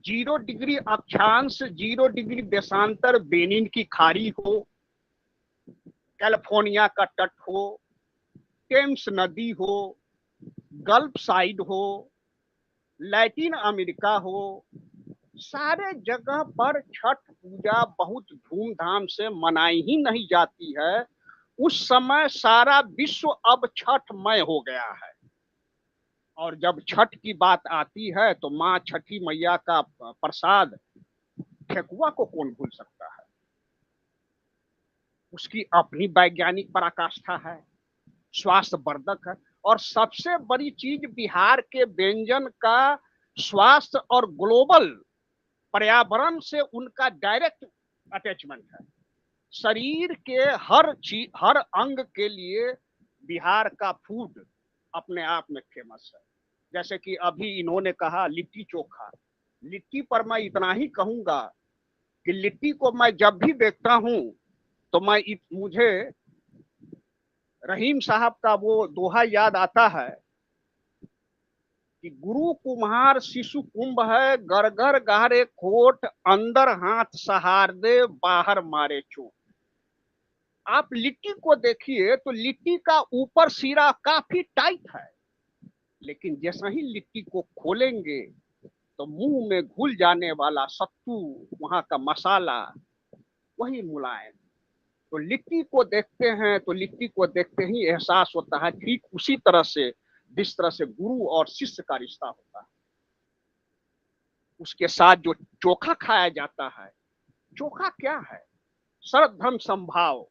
Speaker 2: 0 डिग्री अक्षांश 0 डिग्री देशांतर बेनिन की खाड़ी हो, कैलिफोर्निया का तट हो, टेम्स नदी हो, गल्फ साइड हो, लैटिन अमेरिका हो, सारे जगह पर छठ पूजा बहुत धूमधाम से मनाई ही नहीं जाती है। उस समय सारा विश्व अब छठमय हो गया है। और जब छठ की बात आती है तो माँ छठी मैया का प्रसाद ठेकुआ को कौन भूल सकता है। उसकी अपनी वैज्ञानिक पराकाष्ठा है, स्वास्थ्य वर्धक है, और सबसे बड़ी चीज बिहार के व्यंजन का स्वास्थ्य और ग्लोबल पर्यावरण से उनका डायरेक्ट अटैचमेंट है। शरीर के हर अंग के लिए बिहार का फूड अपने आप में फेमस है। जैसे कि अभी इन्होंने कहा लिट्टी चोखा, लिट्टी पर मैं इतना ही कहूंगा कि लिट्टी को मैं जब भी देखता हूं तो मुझे रहीम साहब का वो दोहा याद आता है कि गुरु कुम्हार शिशु कुंभ है, घर घर गारे खोट, अंदर हाथ सहार दे बाहर मारे चोट। आप लिट्टी को देखिए तो लिट्टी का ऊपर सिरा काफी टाइट है, लेकिन जैसा ही लिट्टी को खोलेंगे तो मुंह में घुल जाने वाला सत्तू, वहां का मसाला वही मुलायम। तो लिट्टी को देखते हैं तो लिट्टी को देखते ही एहसास होता है ठीक उसी तरह से जिस तरह से गुरु और शिष्य का रिश्ता होता है। उसके साथ जो चोखा खाया जाता है, चोखा क्या है? सर्वधर्म संभाव,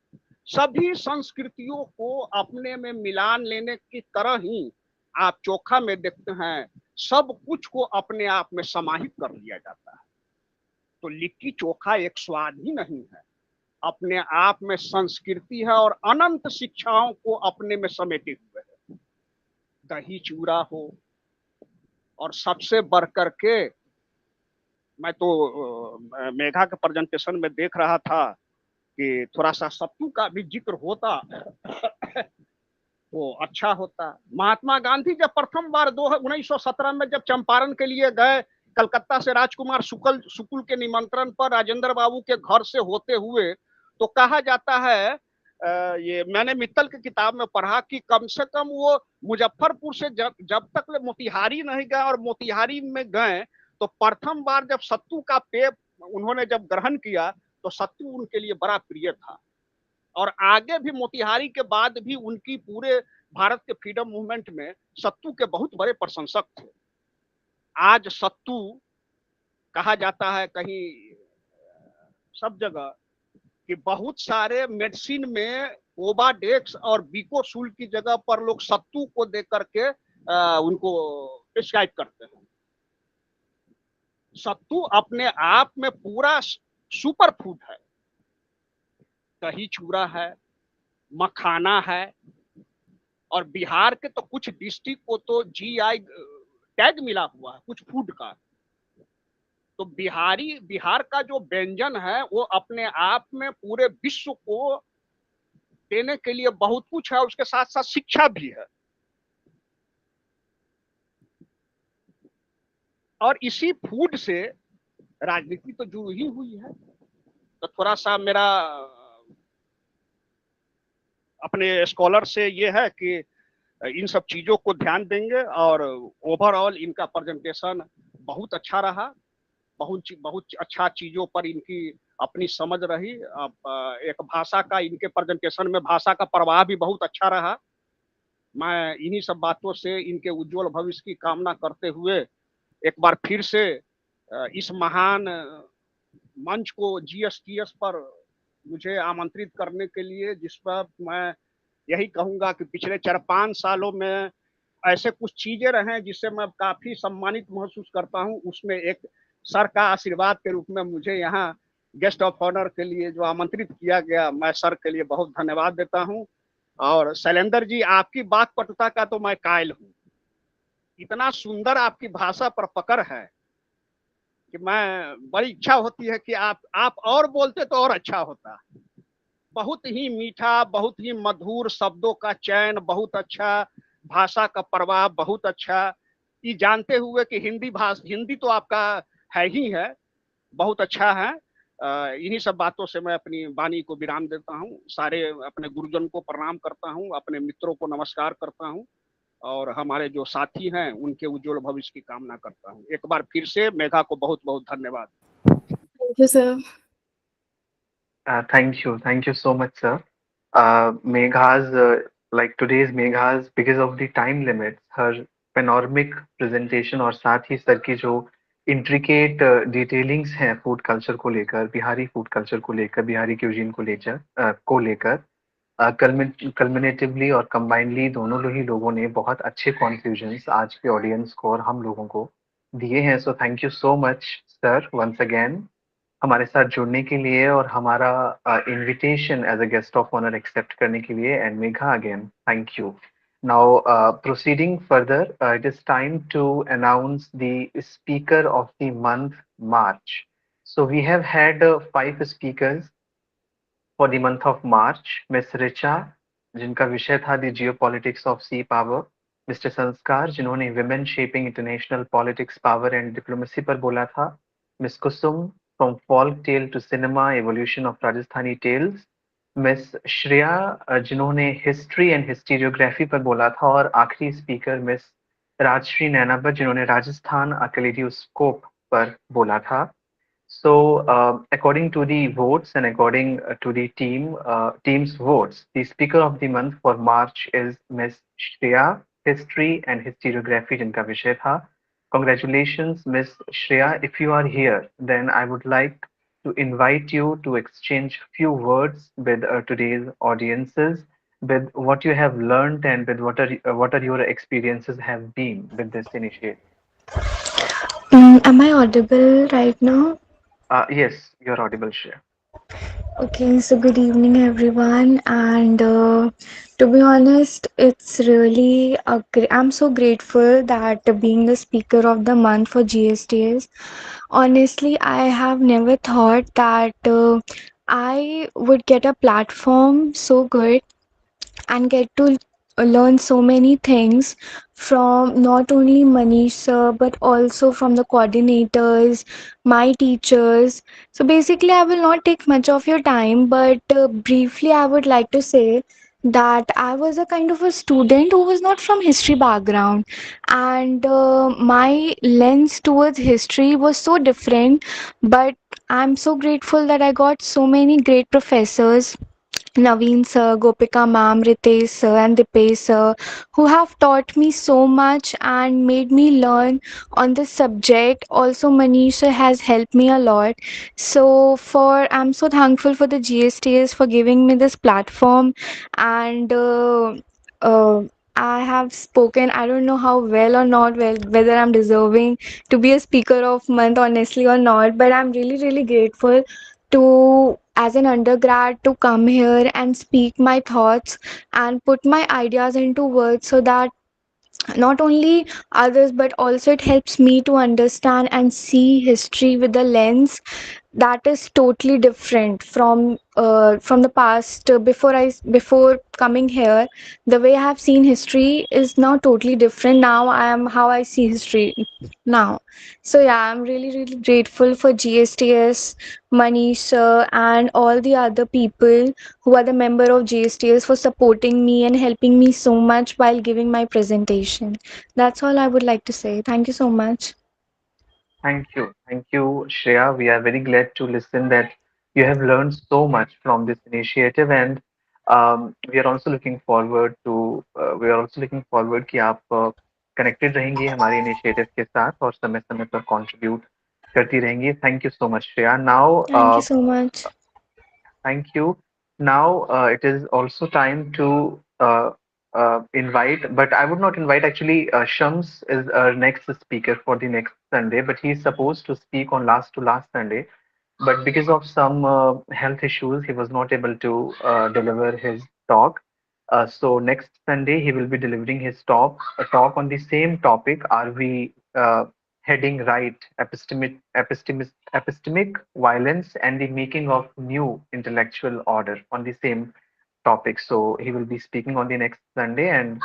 Speaker 2: सभी संस्कृतियों को अपने में मिलान लेने की तरह ही आप चोखा में देखते हैं सब कुछ को अपने आप में समाहित कर लिया जाता है। तो लिट्टी चोखा एक स्वाद ही नहीं है, अपने आप में संस्कृति है और अनंत शिक्षाओं को अपने में समेटे हुए है। दही चूड़ा हो, और सबसे बढ़कर के मैं तो मेघा के प्रेजेंटेशन में देख रहा था कि थोड़ा सा सत्तू का भी जिक्र होता तो अच्छा होता। महात्मा गांधी जब प्रथम बार 1917 में जब चंपारण के लिए गए, कलकत्ता से राजकुमार शुक्ल के निमंत्रण पर राजेंद्र बाबू के घर से होते हुए, तो कहा जाता है ये मैंने मित्तल की किताब में पढ़ा कि कम से कम वो मुजफ्फरपुर से जब तक मोतिहारी नहीं गए और मोतिहारी में गए तो प्रथम बार जब सत्तू का पेय उन्होंने जब ग्रहण किया तो सत्तू उनके लिए बड़ा प्रिय था। और आगे भी मोतिहारी के बाद भी उनकी पूरे भारत के फ्रीडम मूवमेंट में सत्तू के बहुत बड़े प्रशंसक थे। आज सत्तू कहा जाता है कहीं सब जगह कि बहुत सारे मेडिसिन में ओबाडेक्स और बिकोसूल की जगह पर लोग सत्तू को दे करके उनको प्रिस्क्राइब करते हैं। सत्तू अपने आप में पूरा सुपर फूड है। दही चूड़ा है, मखाना है, और बिहार के तो कुछ डिस्ट्रिक्ट को तो जीआई टैग मिला हुआ है कुछ फूड का। तो बिहार का जो व्यंजन है वो अपने आप में पूरे विश्व को देने के लिए बहुत कुछ है, उसके साथ साथ शिक्षा भी है। और इसी फूड से राजनीति तो जुड़ी ही हुई है। तो थोड़ा सा मेरा अपने स्कॉलर से ये है कि इन सब चीजों को ध्यान देंगे, और ओवरऑल इनका प्रेजेंटेशन बहुत अच्छा रहा। बहुत अच्छा चीजों पर इनकी अपनी समझ रही। एक भाषा का इनके प्रेजेंटेशन में भाषा का प्रवाह भी बहुत अच्छा रहा। मैं इन्हीं सब बातों से इनके उज्जवल भविष्य की कामना करते हुए एक बार फिर से इस महान मंच को GSTS पर मुझे आमंत्रित करने के लिए, जिस पर मैं यही कहूंगा कि पिछले 4-5 सालों में ऐसे कुछ चीजें रहे जिससे मैं काफी सम्मानित महसूस करता हूं। उसमें एक सर का आशीर्वाद के रूप में मुझे यहाँ गेस्ट ऑफ ऑनर के लिए जो आमंत्रित किया गया, मैं सर के लिए बहुत धन्यवाद देता हूं। और शैलेंद्र जी, आपकी बात पटुता का तो मैं कायल हूँ। इतना सुंदर आपकी भाषा पर पकड़ है कि मैं बड़ी इच्छा होती है कि आप और बोलते तो और अच्छा होता। बहुत ही मीठा, बहुत ही मधुर शब्दों का चयन बहुत अच्छा, भाषा का प्रवाह बहुत अच्छा। ये जानते हुए कि हिंदी तो आपका है ही है, बहुत अच्छा है। इन्हीं सब बातों से मैं अपनी वाणी को विराम देता हूँ। सारे अपने गुरुजन को प्रणाम करता हूँ, अपने मित्रों को नमस्कार करता हूँ और हमारे जो साथी हैं उनके उज्जवल भविष्य की कामना करता हूँ। एक बार फिर से मेघा को बहुत बहुत धन्यवाद।
Speaker 4: Thank you, sir.
Speaker 1: Thank you so much, sir. Megha's, like today's Megha's, because of the time limits, her panoramic presentation और साथ ही सर की जो intricate detailings हैं फूड कल्चर को लेकर, बिहारी फूड कल्चर को लेकर, बिहारी क्यूजीन को लेकर कल्मिनेटिवली और कंबाइनली दोनों ही लोगों ने बहुत अच्छे कॉन्फ्यूजन्स आज के ऑडियंस को और हम लोगों को दिए हैं। So thank you so much sir once again हमारे साथ जुड़ने के लिए और हमारा invitation as a guest of honour accept करने के लिए। And Megha again thank you. Now proceeding further, it is time to announce the speaker of the month March. So we have had 5 speakers for the month of March. Miss Richa, जिनका विषय था the geopolitics of sea power. Mister Sanskar, जिन्होंने women shaping international politics, power and diplomacy पर बोला था। Miss Kusum, from folk tale to cinema, evolution of Rajasthani tales. Miss Shreya, जिन्होंने history and हिस्टीरियोग्राफी पर बोला था। और आखिरी स्पीकर मिस राजश्री नैनावत, जिन्होंने राजस्थान अकेलेडियोस्कोप पर बोला था। So, according to the votes and according to the team's votes, the speaker of the month for March is Miss Shreya, History and Historiography जिनका विषय था। Congratulations, Miss Shreya. If you are here, then I would like to invite you to exchange few words with today's audiences, with what you have learned and with what are your experiences have been with this initiative.
Speaker 5: Am I audible right now?
Speaker 1: Yes, you're audible, Shreya.
Speaker 5: Okay, so good evening, everyone. And to be honest, it's really I'm so grateful that being the speaker of the month for GSTS. Honestly, I have never thought that I would get a platform so good and get to learn so many things from not only Manish sir but also from the coordinators, my teachers. So basically, I will not take much of your time, but briefly, I would like to say that I was a kind of a student who was not from history background, and my lens towards history was so different. But I'm so grateful that I got so many great professors, Naveen sir, Gopika ma'am, Ritesh sir, and Dipesh sir, who have taught me so much and made me learn on this subject. Also, Manish sir has helped me a lot. I'm so thankful for the GSTS for giving me this platform, and uh, I have spoken. I don't know how well or not well, whether I'm deserving to be a speaker of month, honestly or not. But I'm really, really grateful to as an undergrad to come here and speak my thoughts and put my ideas into words so that not only others but also it helps me to understand and see history with a lens that is totally different from the past. Before coming here, the way I have seen history is now totally different. Now I am how I see history now. So yeah, I'm really, really grateful for GSTS, Manish sir, and all the other people who are the member of GSTS for supporting me and helping me so much while giving my presentation. That's all I would like to say. Thank you so much.
Speaker 1: Thank you. Thank you, Shreya. We are very glad to listen that you have learned so much from this initiative, and we are also looking forward कि आप connected रहेंगी हमारे initiative के साथ और समय-समय पर contribute करती रहेंगी. Thank you so much, Shreya. Now,
Speaker 5: Thank you so much.
Speaker 1: thank you. Now it is also time to invite, but I would not invite actually. Shams is our next speaker for the next Sunday, but he is supposed to speak on last to last Sunday. But because of some health issues, he was not able to deliver his talk. So next Sunday, he will be delivering his talk on the same topic. Are we heading right? Epistemic violence and the making of new intellectual order on the same topic. So he will be speaking on the next Sunday. And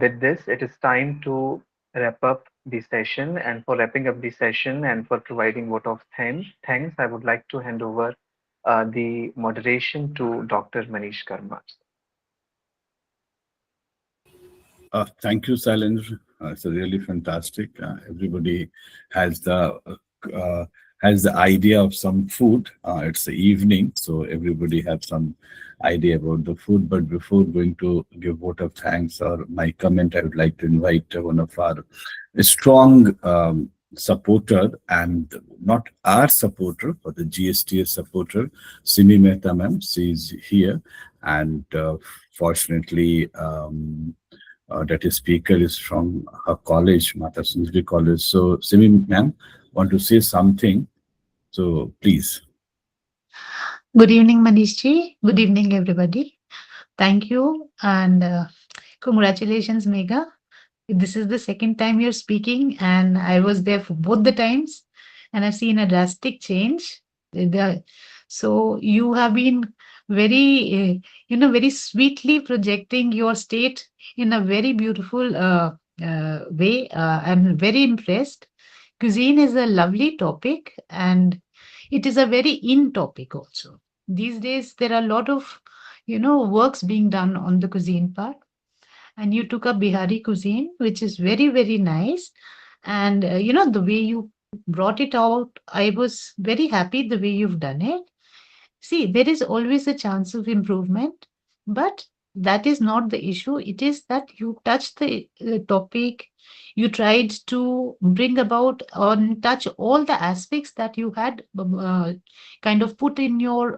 Speaker 1: with this, it is time to wrap up the session, and for wrapping up the session and for providing vote of thanks, I would like to hand over the moderation to Dr. Manish Karma.
Speaker 3: Thank you, Sailendra. It's really fantastic. Everybody has the uh, has the idea of some food. It's the evening, so everybody has some idea about the food. But before going to give vote of thanks or my comment, I would like to invite one of our strong supporter, and not our supporter, but the GSTS supporter, Simi Mehta ma'am. She is here, and fortunately, that is speaker is from her college, Mata Sundari College. So, Simi ma'am, want to say something? So, please.
Speaker 6: Good evening, Manishji. Good evening, everybody. Thank you and congratulations, Megha. This is the second time you're speaking, and I was there for both the times, and I've seen a drastic change. So you have been very, very sweetly projecting your state in a very beautiful way. I'm very impressed. Cuisine is a lovely topic, and it is a very in topic also. These days, there are a lot of, works being done on the cuisine part, and you took up Bihari cuisine, which is very, very nice. And the way you brought it out, I was very happy the way you've done it. See, there is always a chance of improvement, but that is not the issue. It is that you touched the topic, you tried to bring about or touch all the aspects that you had kind of put in your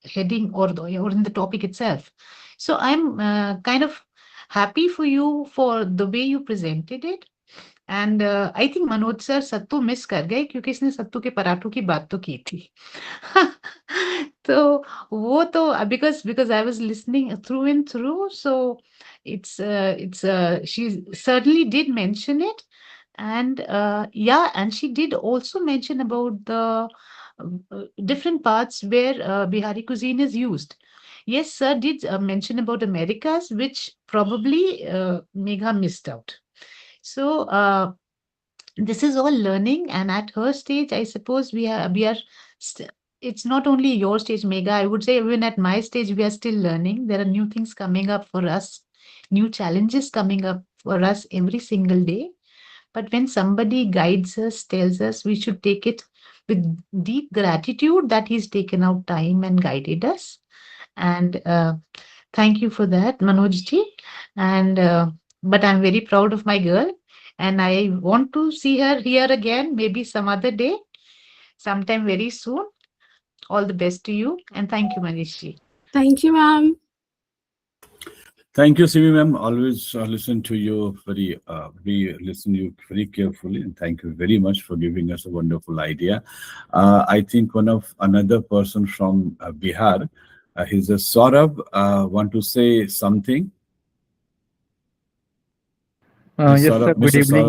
Speaker 6: heading or in the topic itself. So I'm kind of happy for you for the way you presented it. And I think Manoj sir sattu miss कर गए क्योंकि इसने सत्तू के पराठों की बात तो की थी तो वो तो because because I was listening through and through so it's she certainly did mention it, and and she did also mention about the different parts where Bihari cuisine is used. Yes, sir did mention about Americas, which probably Megha missed out. So this is all learning, and at her stage, I suppose it's not only your stage, Megha. I would say even at my stage, we are still learning. There are new things coming up for us, new challenges coming up for us every single day. But when somebody guides us, tells us, we should take it with deep gratitude that he's taken out time and guided us. And thank you for that, Manoj ji. And but I'm very proud of my girl, and I want to see her here again, maybe some other day, sometime very soon. All the best to you, and thank you, Manish ji.
Speaker 4: Thank you, ma'am.
Speaker 3: Thank you, Simi ma'am. Always listen to you we listen to you very carefully, and thank you very much for giving us a wonderful idea. I think another person from Bihar, he's a Saurabh, want to say something.
Speaker 7: Yes, sir. Good evening.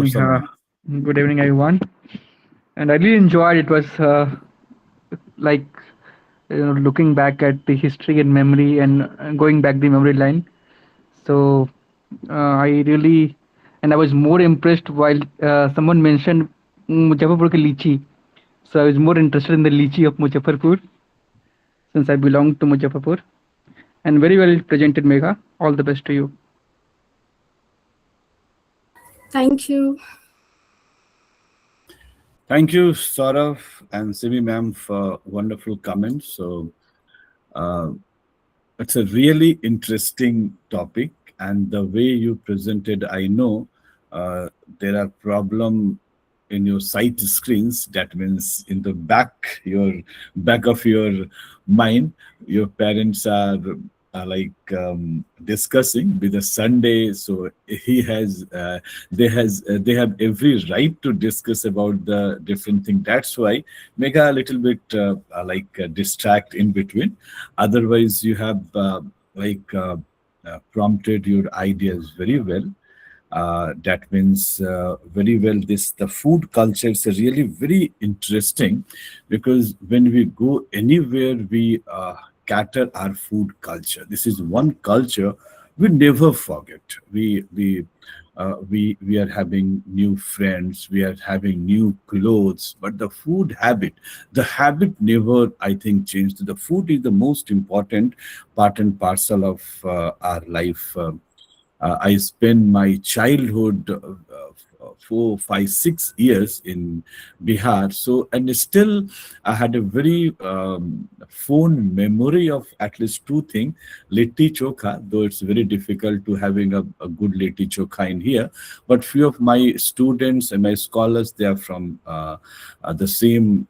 Speaker 7: Good evening, everyone. And I really enjoyed it. Was like looking back at the history and memory and going back the memory line. So I was more impressed while someone mentioned Muzaffarpur ki lychee. So I was more interested in the lychee of Muzaffarpur since I belong to Muzaffarpur. And very well presented, Megha. All the best to you.
Speaker 4: Thank you.
Speaker 3: Thank you, Saurav and Simi ma'am, for wonderful comments. So it's a really interesting topic, and the way you presented, I know there are problems in your sight screens. That means in the back of your mind, your parents are discussing with a Sunday, so they have every right to discuss about the different thing. That's why make a little bit distract in between. Otherwise, you have prompted your ideas very well. That means very well. The food culture is really very interesting, because when we go anywhere, we cater our food culture. This is one culture we never forget. We are having new friends, we are having new clothes, but the food habit, the habit never, I think, changed. The food is the most important part and parcel of our life. I spent my childhood 4, 5, 6 years in Bihar. So, and still I had a very fond memory of at least two things. Litti chokha, though it's very difficult to having a good litti chokha in here. But few of my students and my scholars, they are from the same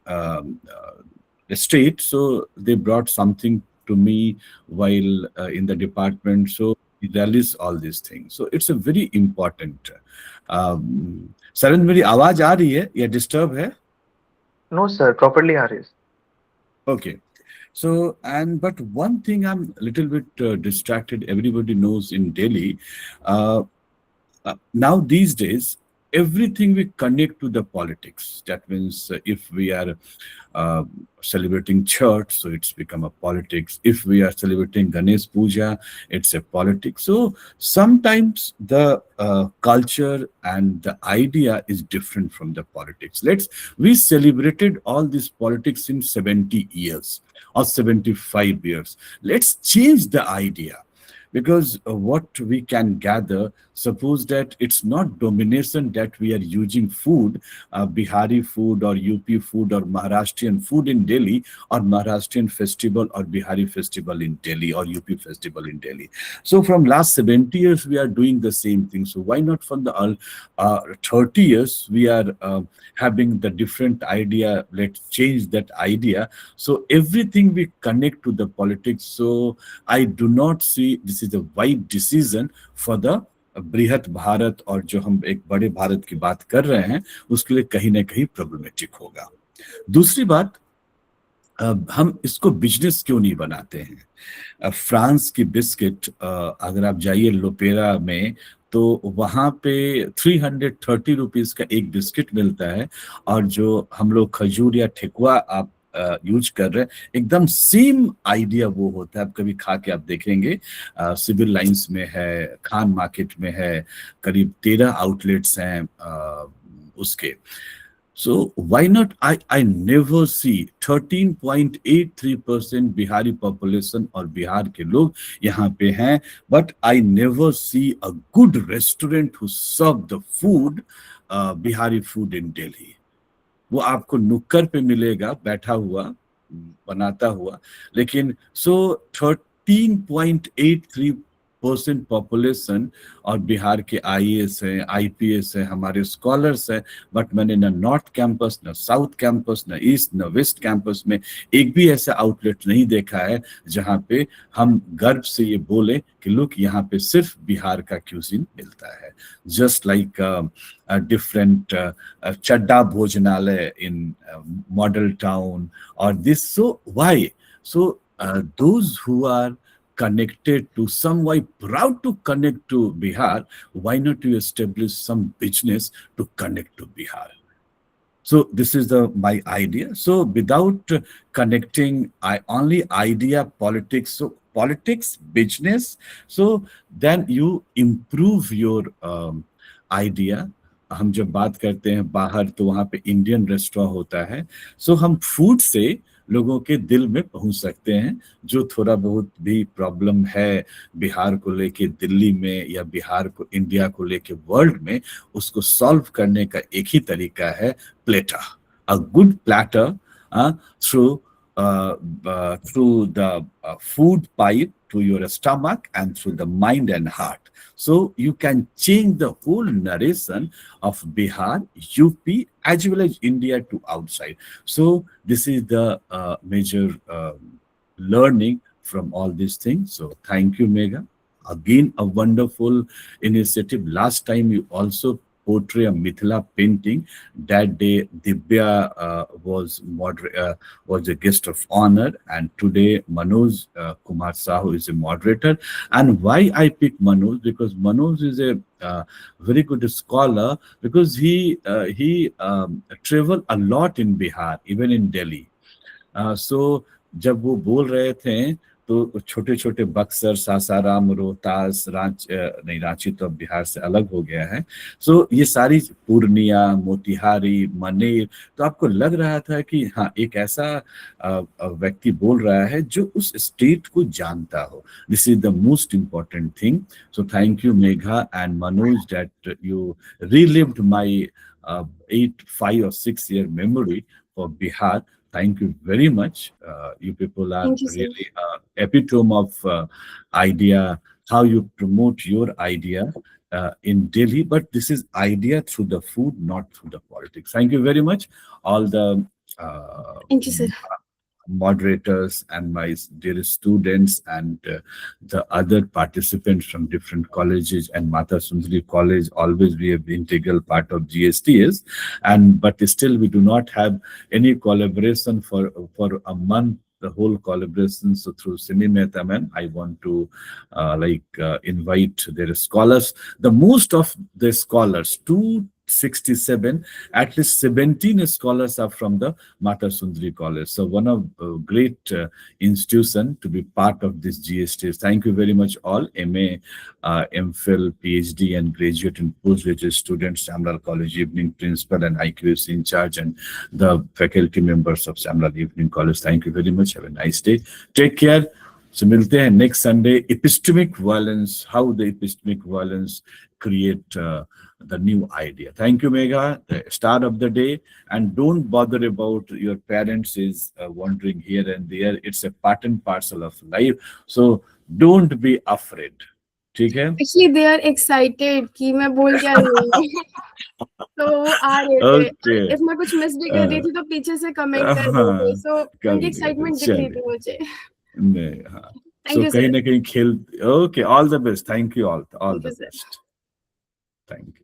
Speaker 3: state. So they brought something to me while in the department. So release all these things. So it's a very important. Saran मेरी आवाज आ रही है या disturb है?
Speaker 1: No, sir. Properly are is.
Speaker 3: Okay. So, but one thing I'm a little bit distracted. Everybody knows in Delhi, now these days, everything we connect to the politics. That means if we are celebrating church, so it's become a politics. If we are celebrating Ganesh Puja, it's a politics. So sometimes the culture and the idea is different from the politics. We celebrated all this politics in 70 years or 75 years. Let's change the idea. Because what we can gather, suppose that it's not domination that we are using food, Bihari food or UP food or Maharashtrian food in Delhi, or Maharashtrian festival or Bihari festival in Delhi or UP festival in Delhi. So from last 70 years, we are doing the same thing. So why not from the 30 years, we are having the different idea, let's change that idea. So everything we connect to the politics. So I do not see this is a wide decision for the बृहत भारत, और जो हम एक बड़े भारत की बात कर रहे हैं उसके लिए कहीं ना कहीं प्रॉब्लमेटिक होगा. दूसरी बात, हम इसको बिजनेस क्यों नहीं बनाते हैं? फ्रांस की बिस्किट, अगर आप जाइए लोपेरा में तो वहां पे 330 रुपीज का एक बिस्किट मिलता है, और जो हम लोग खजूर या ठेकुआ आप यूज कर रहे हैं, एकदम सेम आइडिया वो होता है. आप कभी खा के आप देखेंगे, सिविल लाइंस में है, खान मार्केट में है, करीब 13 आउटलेट्स हैं उसके. So why not? I never see 13.83% Bihari population और बिहार के लोग यहाँ पे हैं, but I never see a good restaurant who serve the food, Bihari food in Delhi. वो आपको नुक्कड़ पे मिलेगा बैठा हुआ, बनाता हुआ, लेकिन so 13.83% पॉपुलेशन और बिहार के IAS हैं, IPS हैं, हमारे स्कॉलर्स हैं, बट मैंने न नॉर्थ कैंपस, न साउथ कैंपस, न ईस्ट, न वेस्ट कैंपस में एक भी ऐसा आउटलेट नहीं देखा है जहां पे हम गर्व से ये बोले कि लोग यहाँ पे सिर्फ बिहार का क्यूजिन मिलता है. Just like different chadda bhojanalaya in model town or this. So why? So those who are connected to some way, proud to connect to Bihar, why not you establish some business to connect to Bihar? So this is my idea. So without connecting, only idea politics. So politics, business. So then you improve your idea. हम जब बात करते हैं बाहर तो वहाँ पे Indian restaurant होता है. सो हम फूड से लोगों के दिल में पहुंच सकते हैं. जो थोड़ा बहुत भी प्रॉब्लम है बिहार को लेके दिल्ली में या बिहार को इंडिया को लेके वर्ल्ड में, उसको सॉल्व करने का एक ही तरीका है, platter. A good platter through the food pipe to your stomach and through the mind and heart. So you can change the whole narration of Bihar, UP, as well as India to outside. So this is the major learning from all these things. So thank you, Megha. Again, a wonderful initiative. Last time you also portray a Mithila painting. That day, Divya was a guest of honor, and today Manoj Kumar Sahu is a moderator. And why I picked Manoj? Because Manoj is a very good scholar, because he traveled a lot in Bihar, even in Delhi. So जब वो बोल रहे थे तो छोटे छोटे बक्सर, सासाराम, रोहतास, नहीं रांची तो अब बिहार से अलग हो गया है। सो ये सारी पूर्णिया, मोतिहारी, मनेर, तो आपको लग रहा था कि हाँ एक ऐसा व्यक्ति बोल रहा है जो उस स्टेट को जानता हो। This is the most important thing. So thank you Megha and Manoj that you relived my 5 or 6 year memory for Bihar. Thank you very much. You people are
Speaker 4: Thank you, sir.
Speaker 3: really epitome of idea, how you promote your idea in Delhi. But this is idea through the food, not through the politics. Thank you very much, all the
Speaker 4: Thank you, sir.
Speaker 3: moderators and my dear students and the other participants from different colleges and Mata Sundari College. Always we have the integral part of GSTS, but still we do not have any collaboration for a month, the whole collaboration. So through Simi Mehta ma'am, I want to invite their scholars. The most of the scholars, 267, at least 17 scholars are from the Mata Sundari College. So one of great institution to be part of this GST. Thank you very much all, MA, MPhil, PhD and graduate and postgraduate students, Samlal College Evening Principal and IQS in charge and the faculty members of Samlal Evening College. Thank you very much. Have a nice day. Take care. So milte hain next Sunday. Epistemic violence, how the epistemic violence create the new idea. Thank you, Megha, the star of the day. And don't bother about your parents is wandering here and there. It's a part and parcel of life. So don't be afraid. ठीक है?
Speaker 4: Actually, they are excited कि मैं बोल क्या रही हूँ। तो वो आ रहे थे।
Speaker 3: Okay.
Speaker 4: If मैं कुछ मिस भी कर रही थी तो पीछे से कमेंट कर रहे थे। So उनकी एक्साइटमेंट दिख रही थी मुझे।
Speaker 3: नहीं, हाँ।
Speaker 4: Thank you,
Speaker 3: कहीं
Speaker 4: sir.
Speaker 3: ना कहीं खेल। Okay, all the best. Thank you all. All
Speaker 4: Thank
Speaker 3: the
Speaker 4: you, sir.
Speaker 3: best. Thank you.